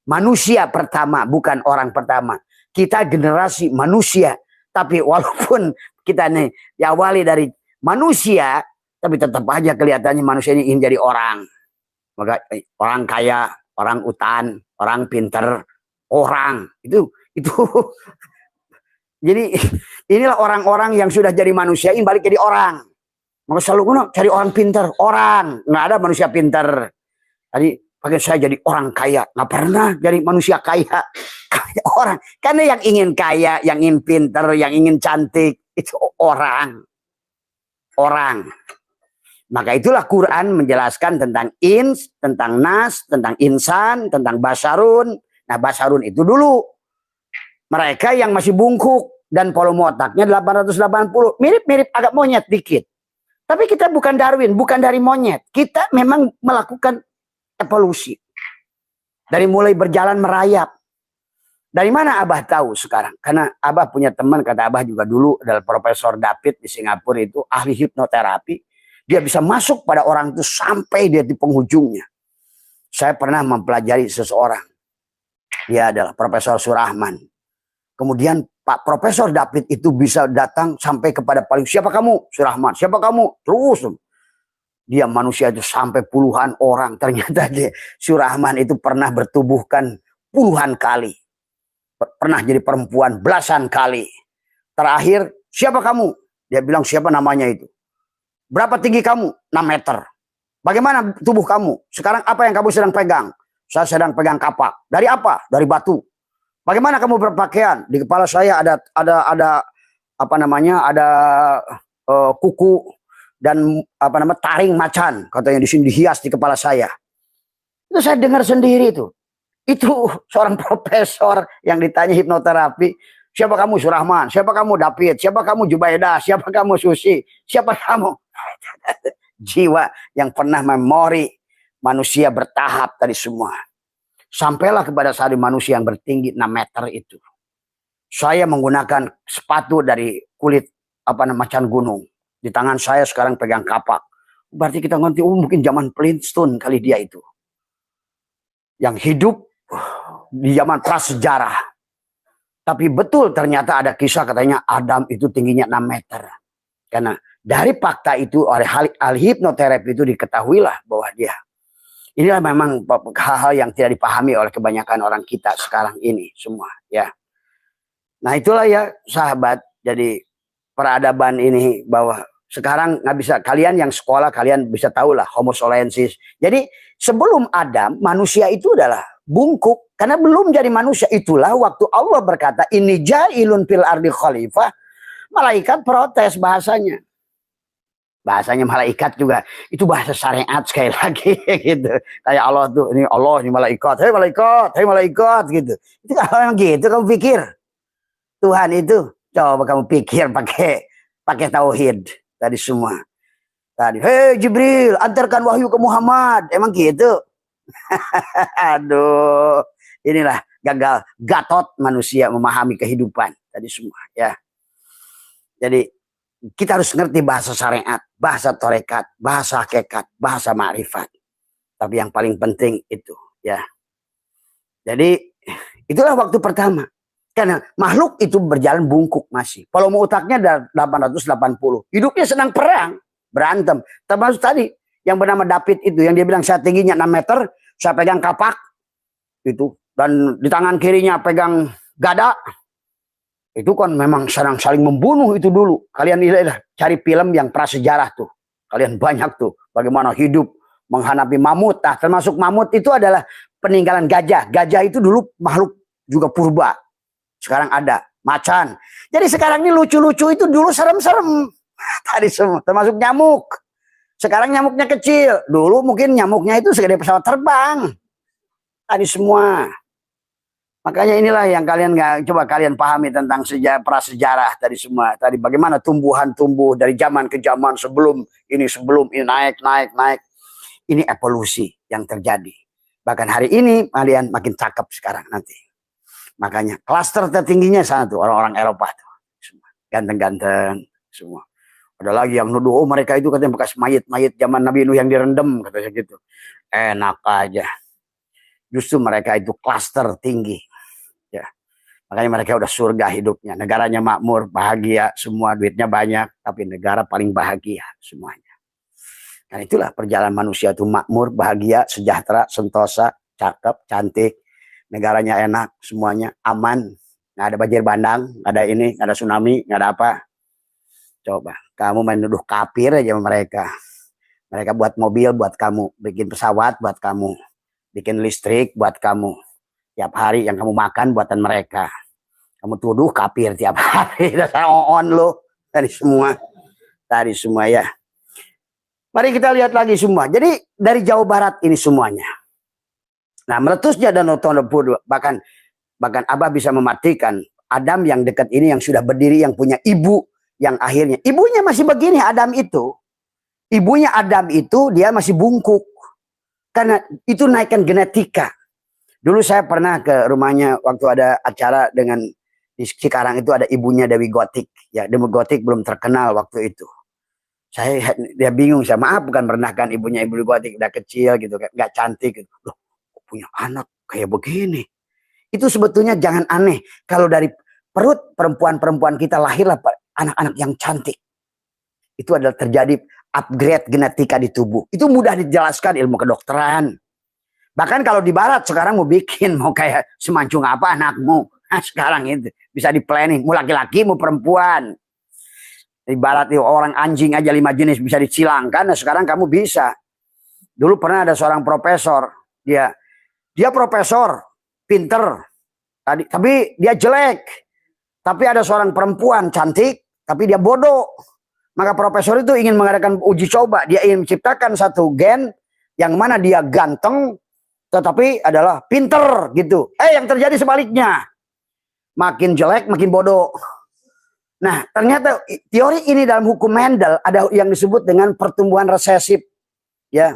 manusia pertama, bukan orang pertama. Kita generasi manusia. Tapi walaupun kita nih diawali dari manusia, tapi tetap aja kelihatannya manusia ini ingin jadi orang. Maka orang kaya, orang utan, orang pinter, orang. Itu jadi inilah orang-orang yang sudah jadi manusia ingin balik jadi orang. Maka selalu cari orang pinter, orang. Nggak ada manusia pinter. Tadi pakai saya jadi orang kaya, nggak pernah jadi manusia kaya. Orang, karena yang ingin kaya, yang ingin pinter, yang ingin cantik itu orang. Maka itulah Quran menjelaskan tentang ins, tentang nas, tentang insan, tentang basarun. Nah, basarun itu dulu mereka yang masih bungkuk dan volume otaknya 880, mirip-mirip agak monyet dikit. Tapi kita bukan Darwin, bukan dari monyet. Kita memang melakukan evolusi. Dari mulai berjalan merayap. Dari mana Abah tahu sekarang? Karena Abah punya teman, kata Abah juga dulu adalah Profesor David di Singapura itu, ahli hipnoterapi. Dia bisa masuk pada orang itu sampai dia di penghujungnya. Saya pernah mempelajari seseorang. Dia adalah Profesor Surahman. Kemudian Pak Profesor David itu bisa datang sampai kepada paling, siapa kamu? Surahman. Siapa kamu? Terus. Dia manusia itu sampai puluhan orang. Ternyata dia, Surahman itu pernah bertubuhkan puluhan kali. Pernah jadi perempuan belasan kali. Terakhir, siapa kamu? Dia bilang, siapa namanya itu? Berapa tinggi kamu? 6 meter. Bagaimana tubuh kamu? Sekarang apa yang kamu sedang pegang? Saya sedang pegang kapak. Dari apa? Dari batu. Bagaimana kamu berpakaian? Di kepala saya ada apa namanya? Ada kuku dan apa namanya? Taring macan, katanya di sini dihias di kepala saya. Itu saya dengar sendiri itu. Itu seorang profesor yang ditanya hipnoterapi, siapa kamu Surahman? Siapa kamu David? Siapa kamu Jubaidah? Siapa kamu Susi? Siapa kamu? Jiwa yang pernah memori manusia bertahap tadi semua. Sampailah kepada sari manusia yang bertinggi 6 meter itu. Saya menggunakan sepatu dari kulit apa namanya macan gunung. Di tangan saya sekarang pegang kapak. Berarti kita ngerti, mungkin zaman Flintstone kali dia itu. Yang hidup di zaman prasejarah. Tapi betul ternyata ada kisah katanya Adam itu tingginya 6 meter. Karena dari fakta itu oleh ahli hipnoterapi itu diketahuilah bahwa dia. Inilah memang hal-hal yang tidak dipahami oleh kebanyakan orang kita sekarang ini semua. Ya. Nah itulah ya sahabat. Jadi peradaban ini bahwa sekarang nggak bisa, kalian yang sekolah kalian bisa tahu lah Homo solensis. Jadi sebelum Adam manusia itu adalah bungkuk karena belum jadi manusia. Itulah waktu Allah berkata ini jailun fil ardi khalifah, malaikat protes bahasanya. Bahasanya malaikat juga itu bahasa syariat sekali lagi gitu. Kayak Allah tuh, ini Allah, ini malaikat, hei malaikat gitu. Itu kalau memang gitu kamu pikir Tuhan itu, coba kamu pikir pakai tauhid tadi semua. Tadi, hei Jibril, antarkan wahyu ke Muhammad. Emang gitu? Aduh, inilah Gatot manusia memahami kehidupan tadi semua ya. Jadi Kita harus ngerti bahasa syariat, bahasa torekat, bahasa hakikat, bahasa ma'rifat. Tapi yang paling penting itu, ya. Jadi itulah waktu pertama. Karena makhluk itu berjalan bungkuk masih. Volume otaknya ada 880. Hidupnya senang perang, berantem. Termasuk tadi yang bernama David itu, yang dia bilang saya tingginya 6 meter, saya pegang kapak itu, dan di tangan kirinya pegang gada. Itu kan memang sedang saling membunuh itu dulu. Kalian lihat, cari film yang prasejarah tuh. Kalian banyak tuh. Bagaimana hidup menghadapi mamut. Nah, termasuk mamut itu adalah peninggalan gajah. Gajah itu dulu makhluk juga purba. Sekarang ada macan. Jadi sekarang ini lucu-lucu itu dulu serem-serem. Tadi semua. Termasuk nyamuk. Sekarang nyamuknya kecil. Dulu mungkin nyamuknya itu segede pesawat terbang. Tadi semua. Makanya inilah yang kalian coba kalian pahami tentang sejarah, prasejarah tadi semua. Tadi bagaimana tumbuhan tumbuh dari zaman ke zaman, sebelum ini naik. Ini evolusi yang terjadi. Bahkan hari ini kalian makin cakep sekarang nanti. Makanya klaster tertingginya sana tuh orang-orang Eropa tuh. Semua ganteng-ganteng semua. Ada lagi yang nuduh, oh mereka itu katanya bekas mayit-mayit zaman Nabi Nuh yang direndam, katanya gitu. Enak aja. Justru mereka itu klaster tinggi. Ya, makanya mereka udah surga hidupnya, negaranya makmur, bahagia, semua duitnya banyak, tapi negara paling bahagia semuanya. Dan itulah perjalanan manusia itu makmur, bahagia, sejahtera, sentosa, cakep, cantik, negaranya enak, semuanya aman, nggak ada banjir bandang, nggak ada ini, nggak ada tsunami, nggak ada apa. Coba kamu main nuduh kafir aja sama mereka. Mereka buat mobil buat kamu, bikin pesawat buat kamu, bikin listrik buat kamu. Tiap hari yang kamu makan buatan mereka. Kamu tuduh kafir tiap hari. Dasar on lo. Tadi semua ya. Mari kita lihat lagi semua. Jadi dari Jawa Barat ini semuanya. Nah, meletusnya Danau Tondano, bahkan Abah bisa mematikan Adam yang dekat ini yang sudah berdiri, yang punya ibu, yang akhirnya ibunya masih begini. Adam itu, ibunya Adam itu dia masih bungkuk. Karena itu naikkan genetika. Dulu saya pernah ke rumahnya waktu ada acara dengan di Cikarang itu, ada ibunya Dewi Gotik. Ya, Dewi Gotik belum terkenal waktu itu. Dia bingung, saya maaf bukan merendahkan ibunya, Ibu Gotik udah kecil gitu, nggak cantik gitu. Loh, punya anak kayak begini. Itu sebetulnya jangan aneh kalau dari perut perempuan-perempuan kita lahirlah anak-anak yang cantik. Itu adalah terjadi upgrade genetika di tubuh. Itu mudah dijelaskan ilmu kedokteran. Bahkan kalau di barat sekarang mau bikin, mau kayak semancung apa anakmu. Nah, sekarang itu bisa di planning, mau laki-laki mau perempuan. Di barat itu orang anjing aja 5 jenis bisa dicilangkan. Nah, sekarang kamu bisa. Dulu pernah ada seorang profesor, dia profesor, pinter, tapi dia jelek. Tapi ada seorang perempuan cantik, tapi dia bodoh. Maka profesor itu ingin mengadakan uji coba. Dia ingin menciptakan satu gen yang mana dia ganteng, tetapi adalah pinter gitu. Yang terjadi sebaliknya. Makin jelek, makin bodoh. Nah, ternyata teori ini dalam hukum Mendel ada yang disebut dengan pertumbuhan resesif. Ya,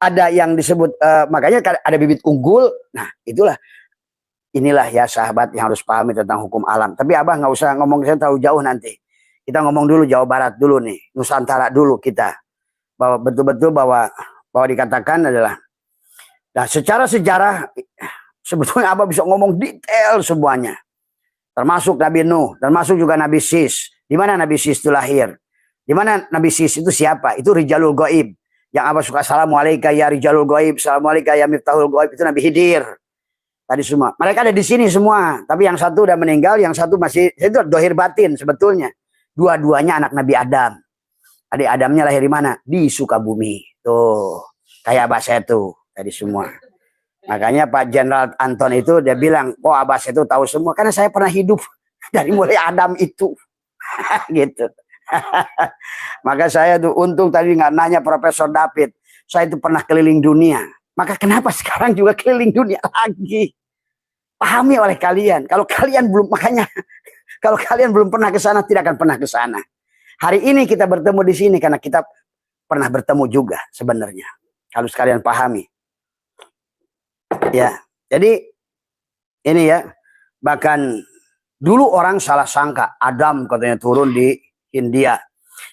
ada yang disebut, makanya ada bibit unggul. Nah, inilah ya sahabat yang harus pahami tentang hukum alam. Tapi Abah nggak usah ngomong terlalu jauh nanti. Kita ngomong dulu Jawa Barat dulu nih. Nusantara dulu kita. Bahwa betul-betul bahwa dikatakan adalah, nah, secara sejarah sebetulnya Abah bisa ngomong detail semuanya. Termasuk Nabi Nuh, termasuk juga Nabi Sis. Di mana Nabi Sis itu lahir? Di mana Nabi Sis itu siapa? Itu Rijalul Ghaib. Yang Abah suka Assalamualaikum ya Rijalul Ghaib, Assalamualaikum ya Miftahul Ghaib, itu Nabi Khidir. Tadi semua. Mereka ada di sini semua, tapi yang satu udah meninggal, yang satu masih, itu dohir batin sebetulnya. Dua-duanya anak Nabi Adam. Adik Adamnya lahir di mana? Di Sukabumi. Tuh, kayak Abah saya tuh. Tadi semua. Makanya Pak Jenderal Anton itu dia bilang, oh Abah saya itu tahu semua. Karena saya pernah hidup dari mulai Adam itu. Gitu. Maka saya tuh untung tadi nggak nanya Profesor David. Saya itu pernah keliling dunia. Maka kenapa sekarang juga keliling dunia lagi? Pahami oleh kalian. Kalau kalian belum, makanya kalau kalian belum pernah ke sana, tidak akan pernah ke sana. Hari ini kita bertemu di sini karena kita pernah bertemu juga sebenarnya. Harus kalian pahami. Ya, jadi ini ya, bahkan dulu orang salah sangka Adam katanya turun di India.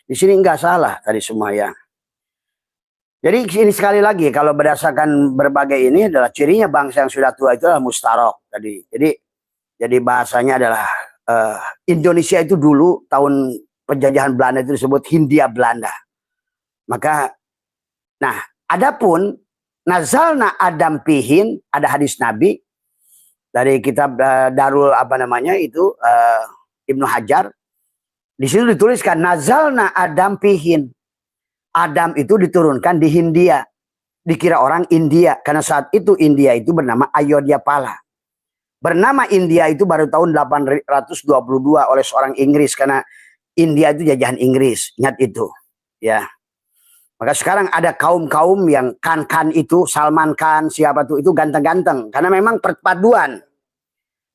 Di sini enggak salah tadi semua ya. Jadi ini sekali lagi kalau berdasarkan berbagai ini adalah cirinya bangsa yang sudah tua itu adalah mustarok tadi. Jadi bahasanya adalah Indonesia itu dulu tahun penjajahan Belanda itu disebut Hindia Belanda. Maka nah adapun nazalna Adam pihin ada hadis Nabi dari kitab Darul apa namanya itu Ibnu Hajar. Di situ dituliskan nazalna Adam pihin. Adam itu diturunkan di Hindia. Dikira orang India. Karena saat itu India itu bernama Ayodhya Pala. Bernama India itu baru tahun 822 oleh seorang Inggris. Karena India itu jajahan Inggris. Ingat itu. Ya. Maka sekarang ada kaum-kaum yang Khan itu. Salman Khan siapa tuh. Itu ganteng-ganteng. Karena memang perpaduan.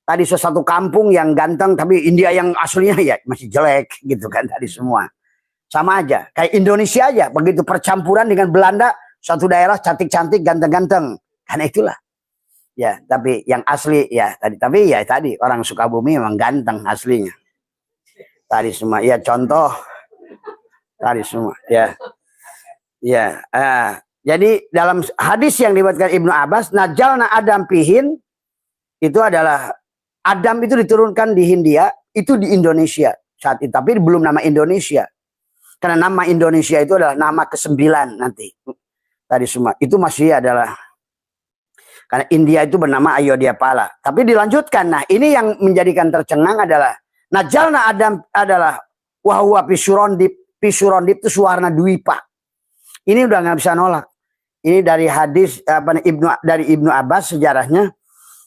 Tadi sesuatu kampung yang ganteng. Tapi India yang aslinya ya masih jelek. Gitu kan tadi semua. Sama aja, kayak Indonesia aja, begitu percampuran dengan Belanda, satu daerah cantik-cantik, ganteng-ganteng. Karena itulah. Ya, tapi yang asli ya tadi orang Sukabumi memang ganteng aslinya. Tadi semua, ya contoh tadi semua, ya. Ya, jadi dalam hadis yang dibuatkan Ibnu Abbas, najalna Adam pihin itu adalah Adam itu diturunkan di Hindia, itu di Indonesia saat itu, tapi belum nama Indonesia. Karena nama Indonesia itu adalah nama ke-9 nanti. Tadi semua. Itu masih adalah. Karena India itu bernama Ayodhya Pala. Tapi dilanjutkan. Nah ini yang menjadikan tercengang adalah. Najalna Adam adalah. Wahwa pisurondip. Pisurondip itu suwarna dwipa. Ini udah nggak bisa nolak. Ini dari hadis. Dari Ibnu Abbas sejarahnya.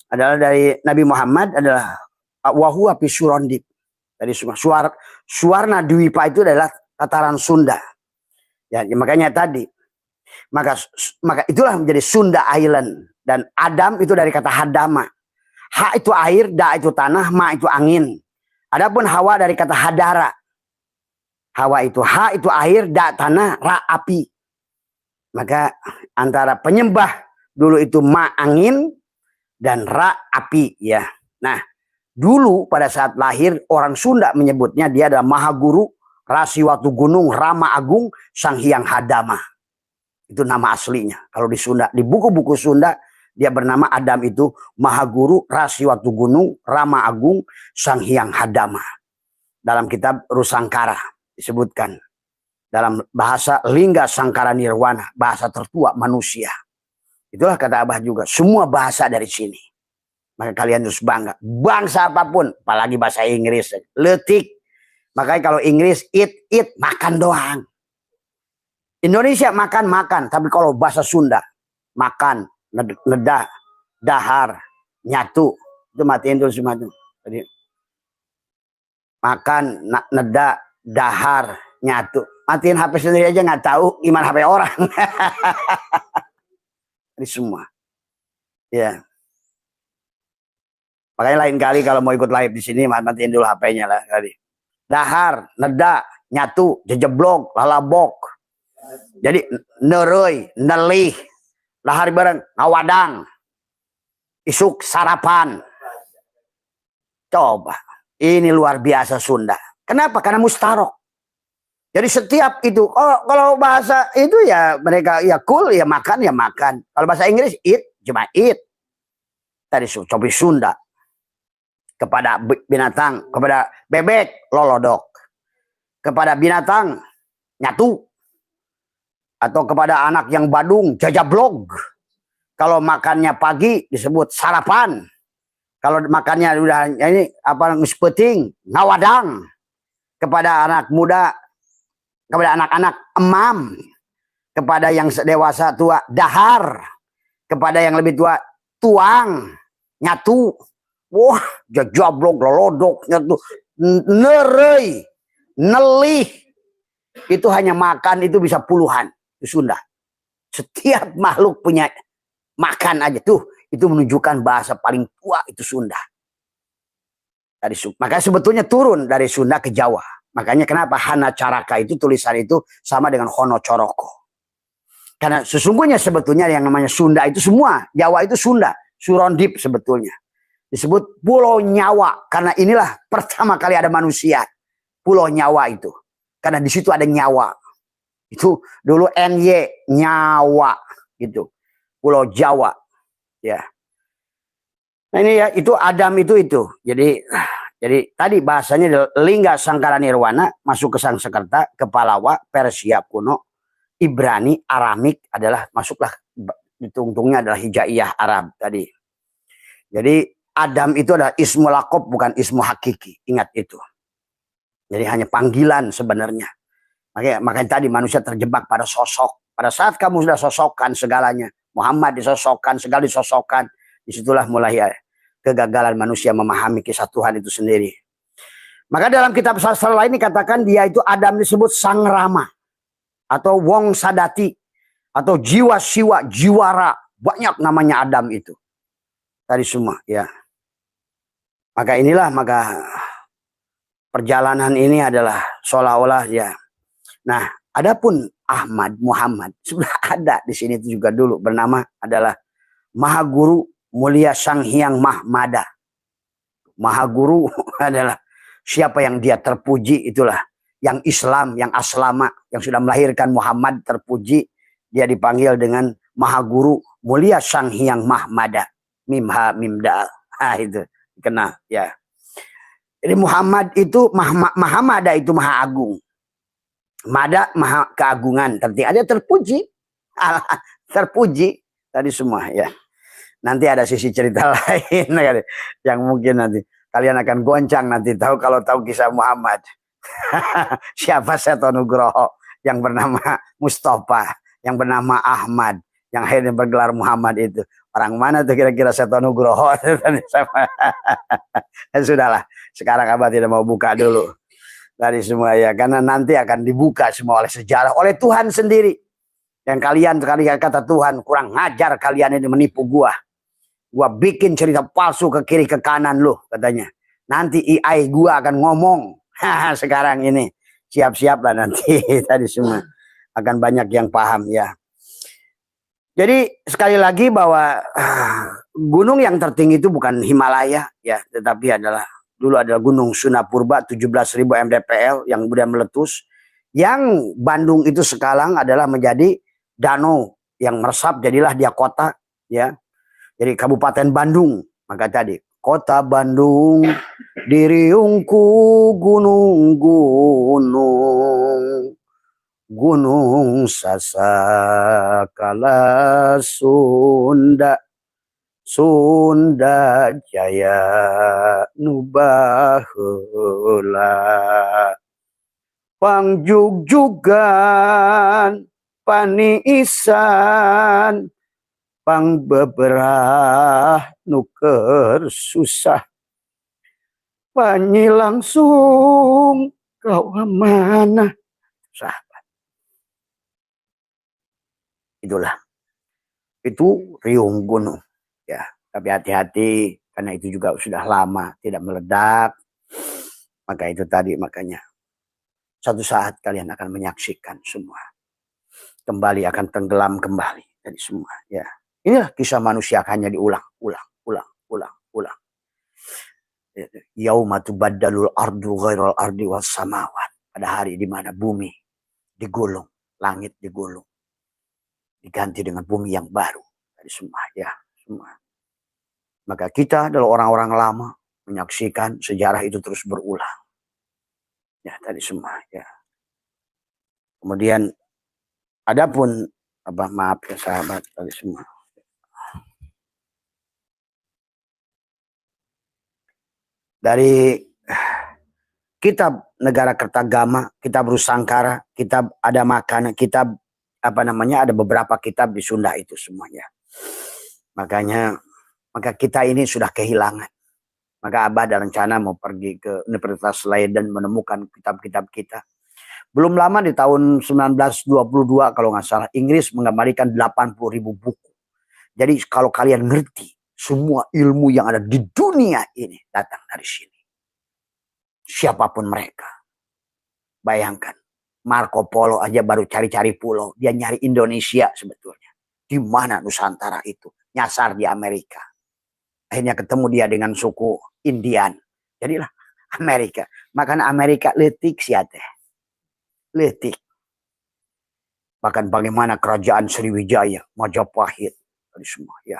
Adalah dari Nabi Muhammad adalah. Wahwa pisurondip. Dari semua. Suwarna dwipa itu adalah. Tataran Sunda. Ya, makanya tadi. Maka itulah menjadi Sunda Island. Dan Adam itu dari kata Hadama. Ha itu air, da itu tanah, ma itu angin. Adapun Hawa dari kata Hadara. Hawa itu ha itu air, da tanah, ra api. Maka antara penyembah dulu itu ma angin dan ra api ya. Nah, dulu pada saat lahir orang Sunda menyebutnya dia adalah Maha Guru Rasiwatu Gunung Rama Agung Sang Hyang Hadama. Itu nama aslinya. Kalau di Sunda, di buku-buku Sunda dia bernama Adam itu Maha Guru Rasiwatu Gunung Rama Agung Sang Hyang Hadama. Dalam kitab Rusangkara disebutkan. Dalam bahasa Lingga Sangkara Nirwana, bahasa tertua manusia. Itulah kata Abah juga. Semua bahasa dari sini. Maka kalian harus bangga. Bangsa apapun, apalagi bahasa Inggris, letik. Makanya kalau Inggris eat, makan doang. Indonesia makan. Tapi kalau bahasa Sunda, makan, nedah, dahar, nyatu. Itu matiin dulu semua itu. Jadi, makan, nedah, dahar, nyatu. Matiin HP sendiri aja nggak tahu gimana HP orang. Ini semua. Ya. Makanya lain kali kalau mau ikut live di sini, matiin dulu HP-nya lah kali. Dahar, neda, nyatu, jejeblok, lalabok. Jadi neroi, nelih, lahar bareng, ngawadang, isuk sarapan. Coba, ini luar biasa Sunda. Kenapa? Karena mustarok. Jadi setiap itu, kalau bahasa itu ya mereka ya cool, ya makan. Kalau bahasa Inggris eat, cuma eat. Tadi coba Sunda. Kepada binatang, kepada bebek, lolodok. Kepada binatang, nyatu. Atau kepada anak yang badung, jajablog. Kalau makannya pagi disebut sarapan. Kalau makannya udah ini apa ngespeting, ngawadang. Kepada anak muda, kepada anak-anak emam. Kepada yang dewasa tua, dahar. Kepada yang lebih tua, tuang, nyatu. Wah, jajablok, lolodok, nyatu, nerei, nelih. Itu hanya makan itu bisa puluhan. Itu Sunda. Setiap makhluk punya makan aja tuh. Itu menunjukkan bahasa paling tua itu Sunda. Maka sebetulnya turun dari Sunda ke Jawa. Makanya kenapa Hana Caraka itu tulisan itu sama dengan Hono Coroko. Karena sesungguhnya sebetulnya yang namanya Sunda itu semua. Jawa itu Sunda. Surondip sebetulnya. Disebut Pulau Nyawa. Karena inilah pertama kali ada manusia. Pulau Nyawa itu. Karena di situ ada nyawa. Itu dulu NY, nyawa gitu. Pulau Jawa, ya. Nah ini ya, itu Adam itu. Jadi tadi bahasanya Lingga Sangkara Nirwana, masuk ke Sanskerta, ke Palawa, Persia kuno, Ibrani, Aramik adalah masuklah, hitungnya adalah Hijaiyah Arab tadi. Jadi Adam itu adalah ismu lakob, bukan ismu hakiki. Ingat itu. Jadi hanya panggilan sebenarnya. Makanya tadi manusia terjebak pada sosok. Pada saat kamu sudah sosokkan segalanya, Muhammad disosokkan, segala disosokkan, disitulah mulai kegagalan manusia memahami kisah Tuhan itu sendiri. Maka dalam kitab sastra lain dikatakan dia itu Adam disebut Sang Rama, atau Wong Sadati, atau jiwa siwa, jiwara. Banyak namanya Adam itu. Tadi semua, ya. Maka perjalanan ini adalah seolah-olah ya. Nah, adapun Ahmad Muhammad sudah ada di sini juga dulu, bernama adalah Mahaguru Mulia Sang Hyang Mahmada. Mahaguru adalah siapa yang dia terpuji, itulah yang Islam, yang aslama, yang sudah melahirkan Muhammad terpuji, dia dipanggil dengan Mahaguru Mulia Sang Hyang Mahmada. Mimha mimda. Itu kena ya. Jadi Muhammad itu Mahamada itu maha agung. Mada maha keagungan. Ada terpuji. Terpuji tadi semua ya. Nanti ada sisi cerita lain yang mungkin nanti kalian akan goncang nanti kalau tahu kisah Muhammad. Siapa Seto Nugroho yang bernama Mustafa, yang bernama Ahmad, yang akhirnya bergelar Muhammad itu. Orang mana tuh kira-kira Seto Nugroho? Sudahlah, sekarang Abah tidak mau buka dulu dari semua ya, karena nanti akan dibuka semua oleh sejarah, oleh Tuhan sendiri. Yang kalian sekali kata Tuhan, kurang ngajar kalian ini menipu gua bikin cerita palsu ke kiri ke kanan loh katanya. Nanti AI gua akan ngomong. Sekarang ini siap-siaplah nanti tadi semua akan banyak yang paham ya. Jadi sekali lagi bahwa gunung yang tertinggi itu bukan Himalaya ya, tetapi dulu adalah Gunung Sunapurba 17.000 mdpl yang kemudian meletus. Yang Bandung itu sekarang adalah menjadi danau yang meresap, jadilah dia kota ya. Jadi Kabupaten Bandung. Maka tadi Kota Bandung diriungku gunung-gunung, gunung Sasakala Sunda, Sunda Jaya Nubaheula, Pangjugjugan Paniisan, Pang beberah nuker susah, Panyi langsung kau mana, sahabat. Itulah, itu riung gunung ya. Tapi hati-hati karena itu juga sudah lama tidak meledak. Maka itu tadi, makanya suatu saat kalian akan menyaksikan semua kembali akan tenggelam kembali dari semua ya. Inilah kisah manusia, hanya diulang. Yauma tubaddalul ardu ghairal ardi was samawat. Pada hari di mana bumi digulung, langit digulung, diganti dengan bumi yang baru. Dari semua ya, semua. Maka kita adalah orang-orang lama menyaksikan sejarah itu terus berulang. Ya, tadi semua ya. Kemudian adapun maaf ya sahabat tadi semua. Dari kitab Negara Kertagama, kitab Rusangkara, kitab Ada Makana, kitab ada beberapa kitab di Sunda itu semuanya. Maka kita ini sudah kehilangan. Maka Abah ada rencana mau pergi ke Universitas Leiden menemukan kitab-kitab kita. Belum lama di tahun 1922 kalau nggak salah, Inggris mengembalikan 80.000 buku. Jadi kalau kalian ngerti, semua ilmu yang ada di dunia ini datang dari sini. Siapapun mereka. Bayangkan, Marco Polo aja baru cari-cari pulau. Dia nyari Indonesia sebetulnya. Di mana Nusantara itu? Nyasar di Amerika. Akhirnya ketemu dia dengan suku Indian. Jadilah Amerika. Makanya Amerika letik siate. Letik. Bahkan bagaimana kerajaan Sriwijaya, Majapahit, tadi semua ya.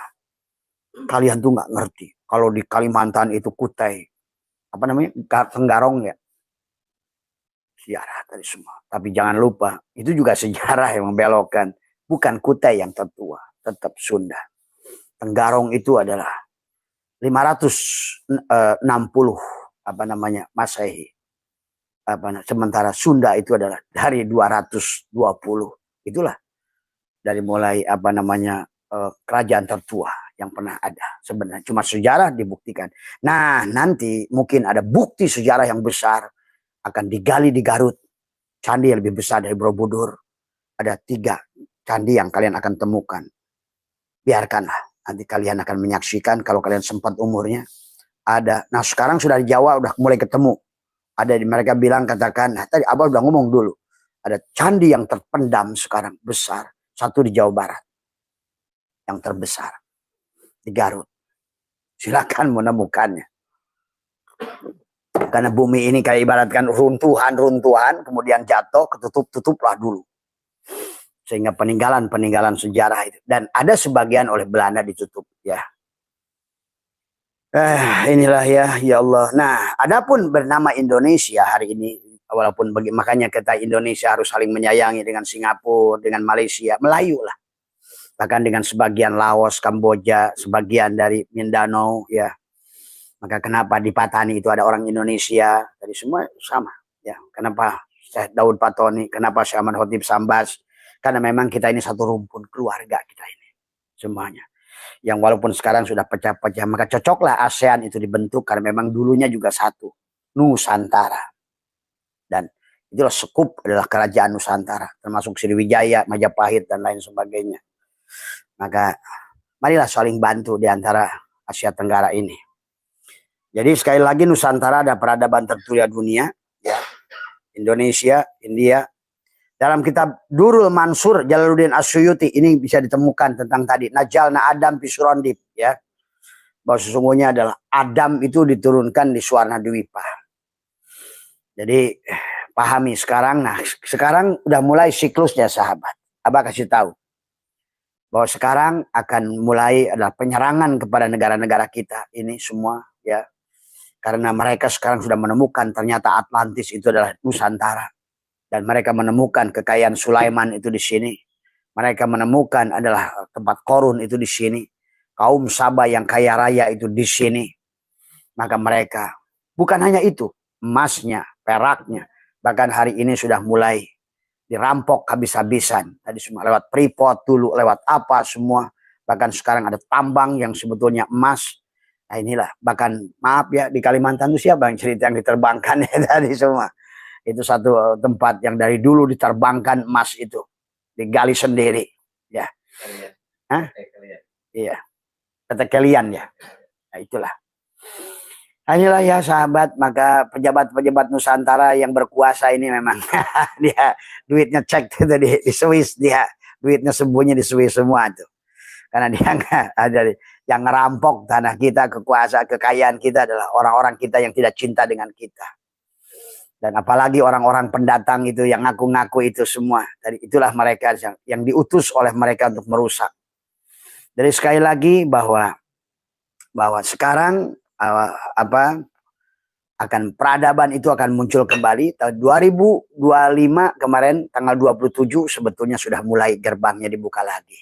Kalian tuh nggak ngerti. Kalau di Kalimantan itu Kutai, apa namanya, Tenggarong ya, sejarah tadi semua. Tapi jangan lupa, itu juga sejarah yang membelokkan. Bukan Kutai yang tertua, tetap Sunda. Tenggarong itu adalah 560 apa namanya Masehi. Sementara Sunda itu adalah dari 220. Itulah dari mulai apa namanya kerajaan tertua yang pernah ada. Sebenarnya cuma sejarah dibuktikan. Nah, nanti mungkin ada bukti sejarah yang besar akan digali di Garut. Candi yang lebih besar dari Borobudur. Ada 3 candi yang kalian akan temukan. Biarkanlah, nanti kalian akan menyaksikan kalau kalian sempat umurnya. Ada. Nah, sekarang sudah di Jawa udah mulai ketemu. Ada di mereka bilang, katakan, nah, tadi Abah udah ngomong dulu. Ada candi yang terpendam sekarang besar. Satu di Jawa Barat. Yang terbesar. Di Garut. Silakan menemukannya. Karena bumi ini kayak ibaratkan runtuhan-runtuhan. Kemudian jatuh, ketutup-tutuplah dulu. Sehingga peninggalan-peninggalan sejarah itu. Dan ada sebagian oleh Belanda ditutup. Ya. Inilah ya Allah. Nah, adapun bernama Indonesia hari ini, walaupun makanya kita Indonesia harus saling menyayangi dengan Singapura, dengan Malaysia, Melayu lah. Bahkan dengan sebagian Laos, Kamboja, sebagian dari Mindanao, ya. Maka kenapa di Patani itu ada orang Indonesia, dari semua sama, ya. Kenapa Syekh Daud Patoni, kenapa Syekh Ahmad Khotib Sambas? Karena memang kita ini satu rumpun keluarga kita ini, semuanya. Yang walaupun sekarang sudah pecah-pecah, maka cocoklah ASEAN itu dibentuk karena memang dulunya juga satu, Nusantara. Dan itulah sekup adalah kerajaan Nusantara, termasuk Sriwijaya, Majapahit dan lain sebagainya. Maka marilah saling bantu di antara Asia Tenggara ini. Jadi sekali lagi Nusantara ada peradaban tertua dunia, ya. Indonesia, India. Dalam kitab Durul Mansur Jalaluddin Asyuyuti ini bisa ditemukan tentang tadi Najalna Adam Pisurondip, ya. Bahwa sesungguhnya adalah Adam itu diturunkan di Suwarna Dwipa. Jadi pahami sekarang. Nah, sekarang udah mulai siklusnya sahabat. Abah kasih tahu bahwa sekarang akan mulai adalah penyerangan kepada negara-negara kita ini semua, ya. Karena mereka sekarang sudah menemukan ternyata Atlantis itu adalah Nusantara. Dan mereka menemukan kekayaan Sulaiman itu di sini. Mereka menemukan adalah tempat Korun itu di sini. Kaum Sabah yang kaya raya itu di sini. Maka mereka, bukan hanya itu, emasnya, peraknya. Bahkan hari ini sudah mulai dirampok habis-habisan. Tadi semua lewat Freeport dulu, lewat apa semua. Bahkan sekarang ada tambang yang sebetulnya emas. Nah inilah, bahkan maaf ya, di Kalimantan itu siapa yang cerita yang diterbangkan ya tadi semua. Itu satu tempat yang dari dulu diterbangkan emas itu. Digali sendiri. Ya. Hah? Iya. Kata kalian ya. Nah itulah. Inilah ya sahabat, maka pejabat-pejabat Nusantara yang berkuasa ini memang dia duitnya cek itu di Swiss, dia duitnya sembunyi di Swiss semua tuh. Karena dia nggak ada yang ngerampok tanah kita, kekuasaan, kekayaan kita adalah orang-orang kita yang tidak cinta dengan kita. Dan apalagi orang-orang pendatang itu yang ngaku-ngaku itu semua. Dari itulah mereka yang diutus oleh mereka untuk merusak. Jadi sekali lagi bahwa sekarang akan peradaban itu akan muncul kembali tahun 2025 kemarin tanggal 27 sebetulnya sudah mulai gerbangnya dibuka lagi.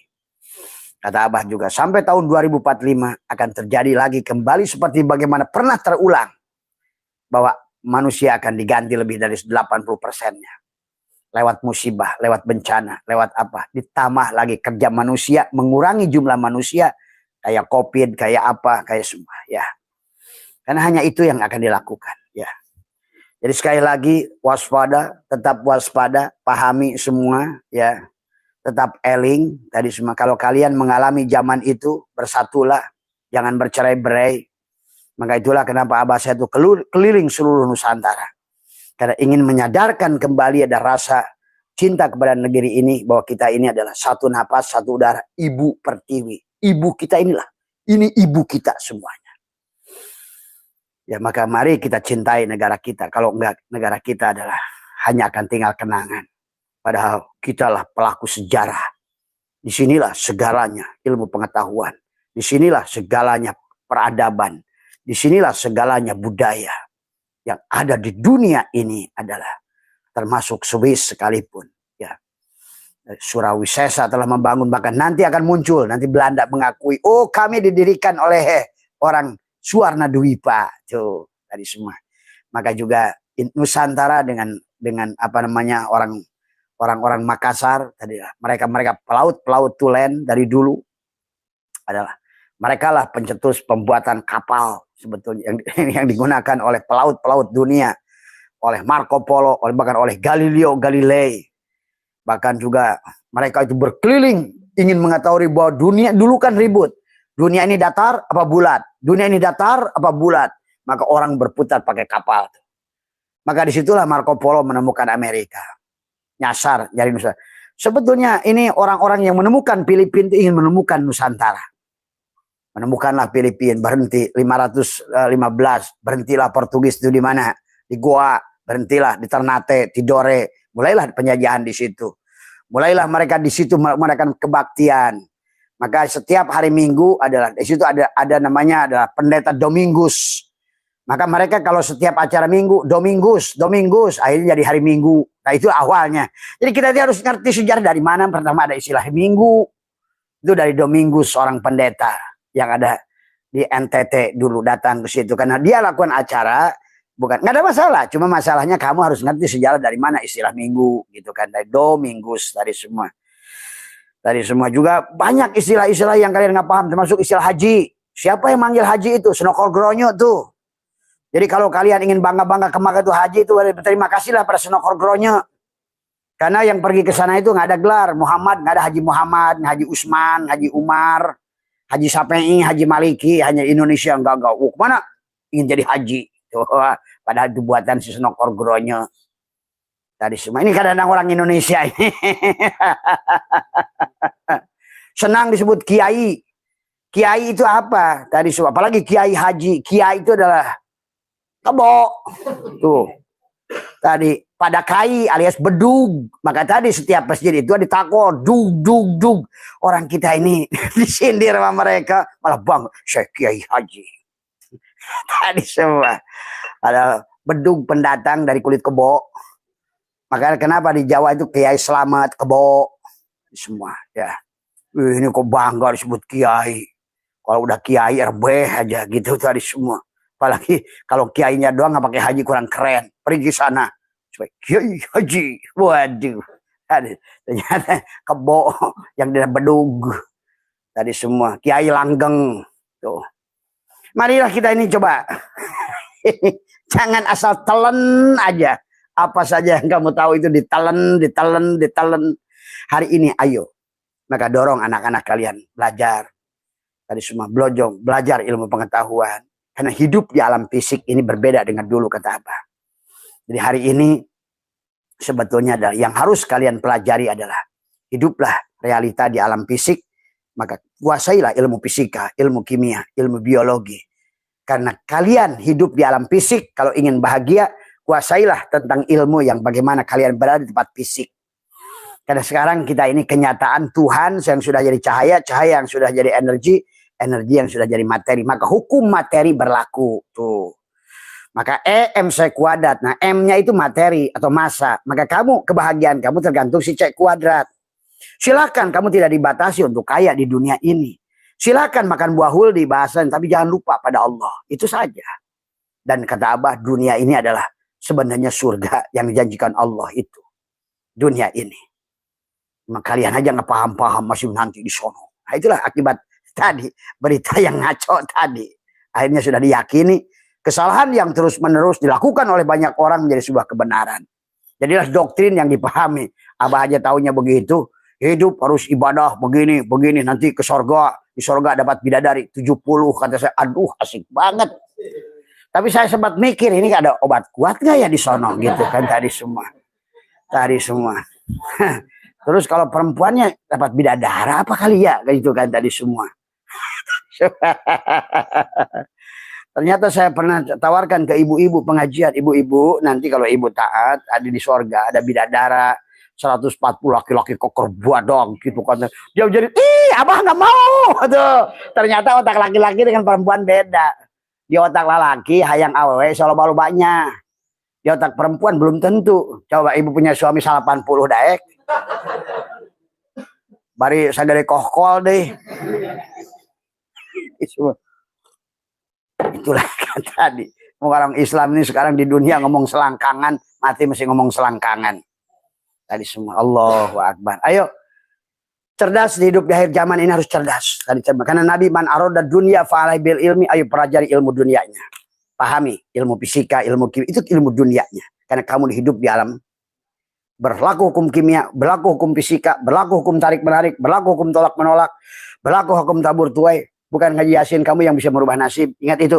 Kata Abah juga sampai tahun 2045 akan terjadi lagi kembali seperti bagaimana pernah terulang bahwa manusia akan diganti lebih dari 80%-nya. Lewat musibah, lewat bencana, lewat apa. Ditambah lagi kerja manusia, mengurangi jumlah manusia. Kayak COVID, kayak apa, kayak semua. Ya. Karena hanya itu yang akan dilakukan. Ya. Jadi sekali lagi, waspada, tetap waspada, pahami semua. Ya. Tetap eling. Tadi semua, kalau kalian mengalami zaman itu, bersatulah. Jangan bercerai-berai. Maka itulah kenapa Abah saya itu keliling seluruh Nusantara. Karena ingin menyadarkan kembali ada rasa cinta kepada negeri ini. Bahwa kita ini adalah satu napas, satu udara. Ibu pertiwi. Ibu kita inilah. Ini ibu kita semuanya. Ya maka mari kita cintai negara kita. Kalau enggak, negara kita adalah hanya akan tinggal kenangan. Padahal kitalah pelaku sejarah. Disinilah segalanya ilmu pengetahuan. Disinilah segalanya peradaban. Disinilah segalanya budaya. Yang ada di dunia ini adalah termasuk Swiss sekalipun. Ya. Surawisesa telah membangun, bahkan nanti akan muncul, nanti Belanda mengakui, oh kami didirikan oleh orang Suwarna Dwipa, tuh tadi semua. Maka juga Nusantara dengan apa namanya orang-orang Makassar tadi, mereka pelaut tulen dari dulu adalah mereka lah pencetus pembuatan kapal sebetulnya yang digunakan oleh pelaut dunia, oleh Marco Polo, bahkan oleh Galileo Galilei. Bahkan juga mereka itu berkeliling ingin mengetahui bahwa dunia dulu kan ribut. Dunia ini datar apa bulat? Dunia ini datar apa bulat? Maka orang berputar pakai kapal. Maka disitulah Marco Polo menemukan Amerika. Nyasar nyari Nusantara. Sebetulnya ini orang-orang yang menemukan Filipina itu ingin menemukan Nusantara. Menemukanlah Filipina, berhenti 515, berhentilah Portugis itu di mana? Di Goa, berhentilah di Ternate, Tidore. Mulailah penjajahan di situ. Mulailah mereka di situ melakukan kebaktian. Maka setiap hari Minggu adalah di situ ada namanya adalah Pendeta Domingus. Maka mereka kalau setiap acara Minggu Domingus, akhirnya jadi hari Minggu. Nah itu awalnya. Jadi kita harus ngerti sejarah dari mana pertama ada istilah Minggu. Itu dari Domingus, seorang pendeta yang ada di NTT dulu datang ke situ karena dia lakukan acara. Bukan, nggak ada masalah. Cuma masalahnya kamu harus ngerti sejarah dari mana istilah minggu, gitu kan? Dari Domingus, dari semua. Dari semua juga banyak istilah-istilah yang kalian nggak paham, termasuk istilah haji. Siapa yang manggil haji itu? Senokor Gronyo tuh. Jadi kalau kalian ingin bangga-bangga ke Makkah itu haji itu berterima kasihlah pada Senokor Gronyo. Karena yang pergi ke sana itu nggak ada gelar Muhammad, nggak ada Haji Muhammad, Haji Usman, Haji Umar, Haji Sapei, Haji Maliki, hanya Indonesia enggak. Kemana ingin jadi haji? Padahal itu buatan si Senokor Gronyo tadi semua. Ini kadang-kadang orang Indonesia ini senang disebut kiai. Kiai itu apa? Tadi semua. Apalagi kiai haji. Kiai itu adalah kebo. Tuh. Tadi pada kai alias bedug. Maka tadi setiap masjid itu ada takor. Dug. Orang kita ini disindir sama mereka. Malah bang, saya kiai haji. Tadi semua ada bedug pendatang dari kulit kebo. Makanya kenapa di Jawa itu Kiai Slamet kebo semua ya. Ini kok bangga disebut kiai. Kalau udah kiai RB aja gitu tadi semua. Apalagi kalau kiainya doang nggak pakai haji kurang keren. Pergi sana kiai haji. Waduh. Ternyata kebo yang dia bedug tadi semua. Kiai langgeng tuh. Marilah kita ini coba. Jangan asal telan aja. Apa saja yang kamu tahu itu ditelan. Hari ini ayo. Maka dorong anak-anak kalian belajar. Tadi semua belajar ilmu pengetahuan. Karena hidup di alam fisik ini berbeda dengan dulu kata Abah. Jadi hari ini sebetulnya adalah yang harus kalian pelajari adalah hiduplah realita di alam fisik. Maka kuasailah ilmu fisika, ilmu kimia, ilmu biologi. Karena kalian hidup di alam fisik, kalau ingin bahagia, kuasailah tentang ilmu yang bagaimana kalian berada di tempat fisik. Karena sekarang kita ini kenyataan Tuhan yang sudah jadi cahaya yang sudah jadi energi yang sudah jadi materi. Maka hukum materi berlaku. Tuh. Maka MC kuadrat. Nah M-nya itu materi atau massa. Maka kebahagiaan kamu tergantung si C kuadrat. Silakan kamu tidak dibatasi untuk kaya di dunia ini. Silakan makan buah huldi bahasan, tapi jangan lupa pada Allah. Itu saja. Dan kata Abah, dunia ini adalah sebenarnya surga yang dijanjikan Allah itu. Dunia ini. Maka kalian aja nggak paham-paham masih nanti di sono. Nah, itulah akibat tadi berita yang ngaco tadi. Akhirnya sudah diyakini kesalahan yang terus-menerus dilakukan oleh banyak orang menjadi sebuah kebenaran. Jadilah doktrin yang dipahami. Abah aja taunya begitu. Hidup harus ibadah begini nanti ke sorga. Di sorga dapat bidadari 70 kata saya. Aduh asik banget. Tapi saya sempat mikir ini ada obat kuat nggak ya di sono gitu kan tadi semua. Terus kalau perempuannya dapat bidadara apa kali ya gitu kan tadi semua. Ternyata saya pernah tawarkan ke ibu-ibu pengajian, ibu-ibu nanti kalau ibu taat ada di sorga, ada bidadara 140 laki-laki koker buadong gitu kan. Dia jadi, abah nggak mau. Tuh. Ternyata otak laki-laki dengan perempuan beda. Di otak laki hayang awewe solo balubanya. Di otak perempuan belum tentu. Coba ibu punya suami 80 daek. Bari sagede kohkol deh. Itulah kan tadi. Orang Islam ini sekarang di dunia ngomong selangkangan, mati mesti ngomong selangkangan. Tadi semua Allahu Akbar. Ayo, cerdas hidup di akhir zaman ini harus cerdas. Tadi karena Nabi man aroda dunia fa'alai bil ilmi, ayo pelajari ilmu dunianya. Pahami ilmu fisika, ilmu kimia, itu ilmu dunianya. Karena kamu hidup di alam berlaku hukum kimia, berlaku hukum fisika, berlaku hukum tarik menarik, berlaku hukum tolak menolak, berlaku hukum tabur tuai. Bukan ngaji Yasin kamu yang bisa merubah nasib. Ingat itu.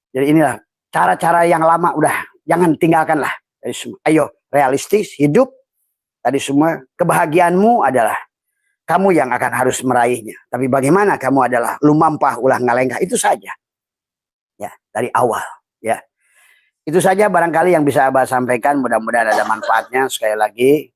Jadi inilah cara-cara yang lama udah jangan tinggalkanlah. Jadi semua. Ayo realistis hidup. Tadi semua kebahagiaanmu adalah kamu yang akan harus meraihnya. Tapi bagaimana kamu adalah lumampah ulah ngalengkah itu saja. Ya dari awal. Ya itu saja barangkali yang bisa Abah sampaikan. Mudah-mudahan ada manfaatnya. Sekali lagi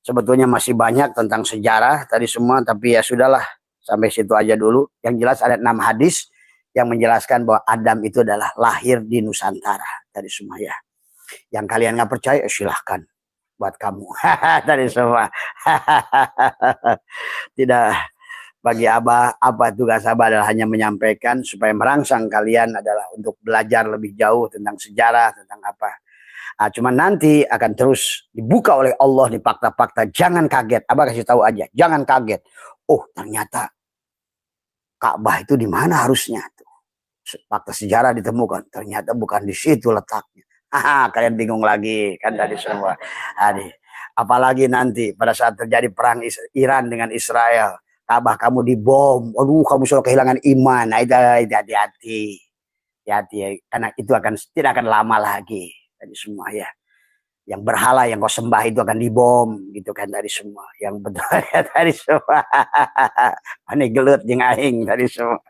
sebetulnya masih banyak tentang sejarah tadi semua. Tapi ya sudahlah sampai situ aja dulu. Yang jelas ada 6 hadis yang menjelaskan bahwa Adam itu adalah lahir di Nusantara tadi semua ya. Yang kalian nggak percaya silahkan buat kamu tadi semua. Tidak bagi Abah apa tugas Abah adalah hanya menyampaikan supaya merangsang kalian adalah untuk belajar lebih jauh tentang sejarah tentang apa. Cuman nanti akan terus dibuka oleh Allah di fakta-fakta. Jangan kaget. Abah kasih tahu aja. Jangan kaget. Oh ternyata Ka'bah itu di mana harusnya tuh? Fakta sejarah ditemukan. Ternyata bukan di situ letaknya. Kalian bingung lagi kan tadi semua. Apalagi nanti pada saat terjadi perang Iran dengan Israel, Ka'bah kamu dibom. Aduh, kamu sudah kehilangan iman. Nah, itu hati-hati. Hati-hati karena itu tidak akan lama lagi. Tadi semua ya. Yang berhala yang kau sembah itu akan dibom gitu kan tadi semua. Yang betul ya tadi semua. Ini gelut jeung aing tadi semua.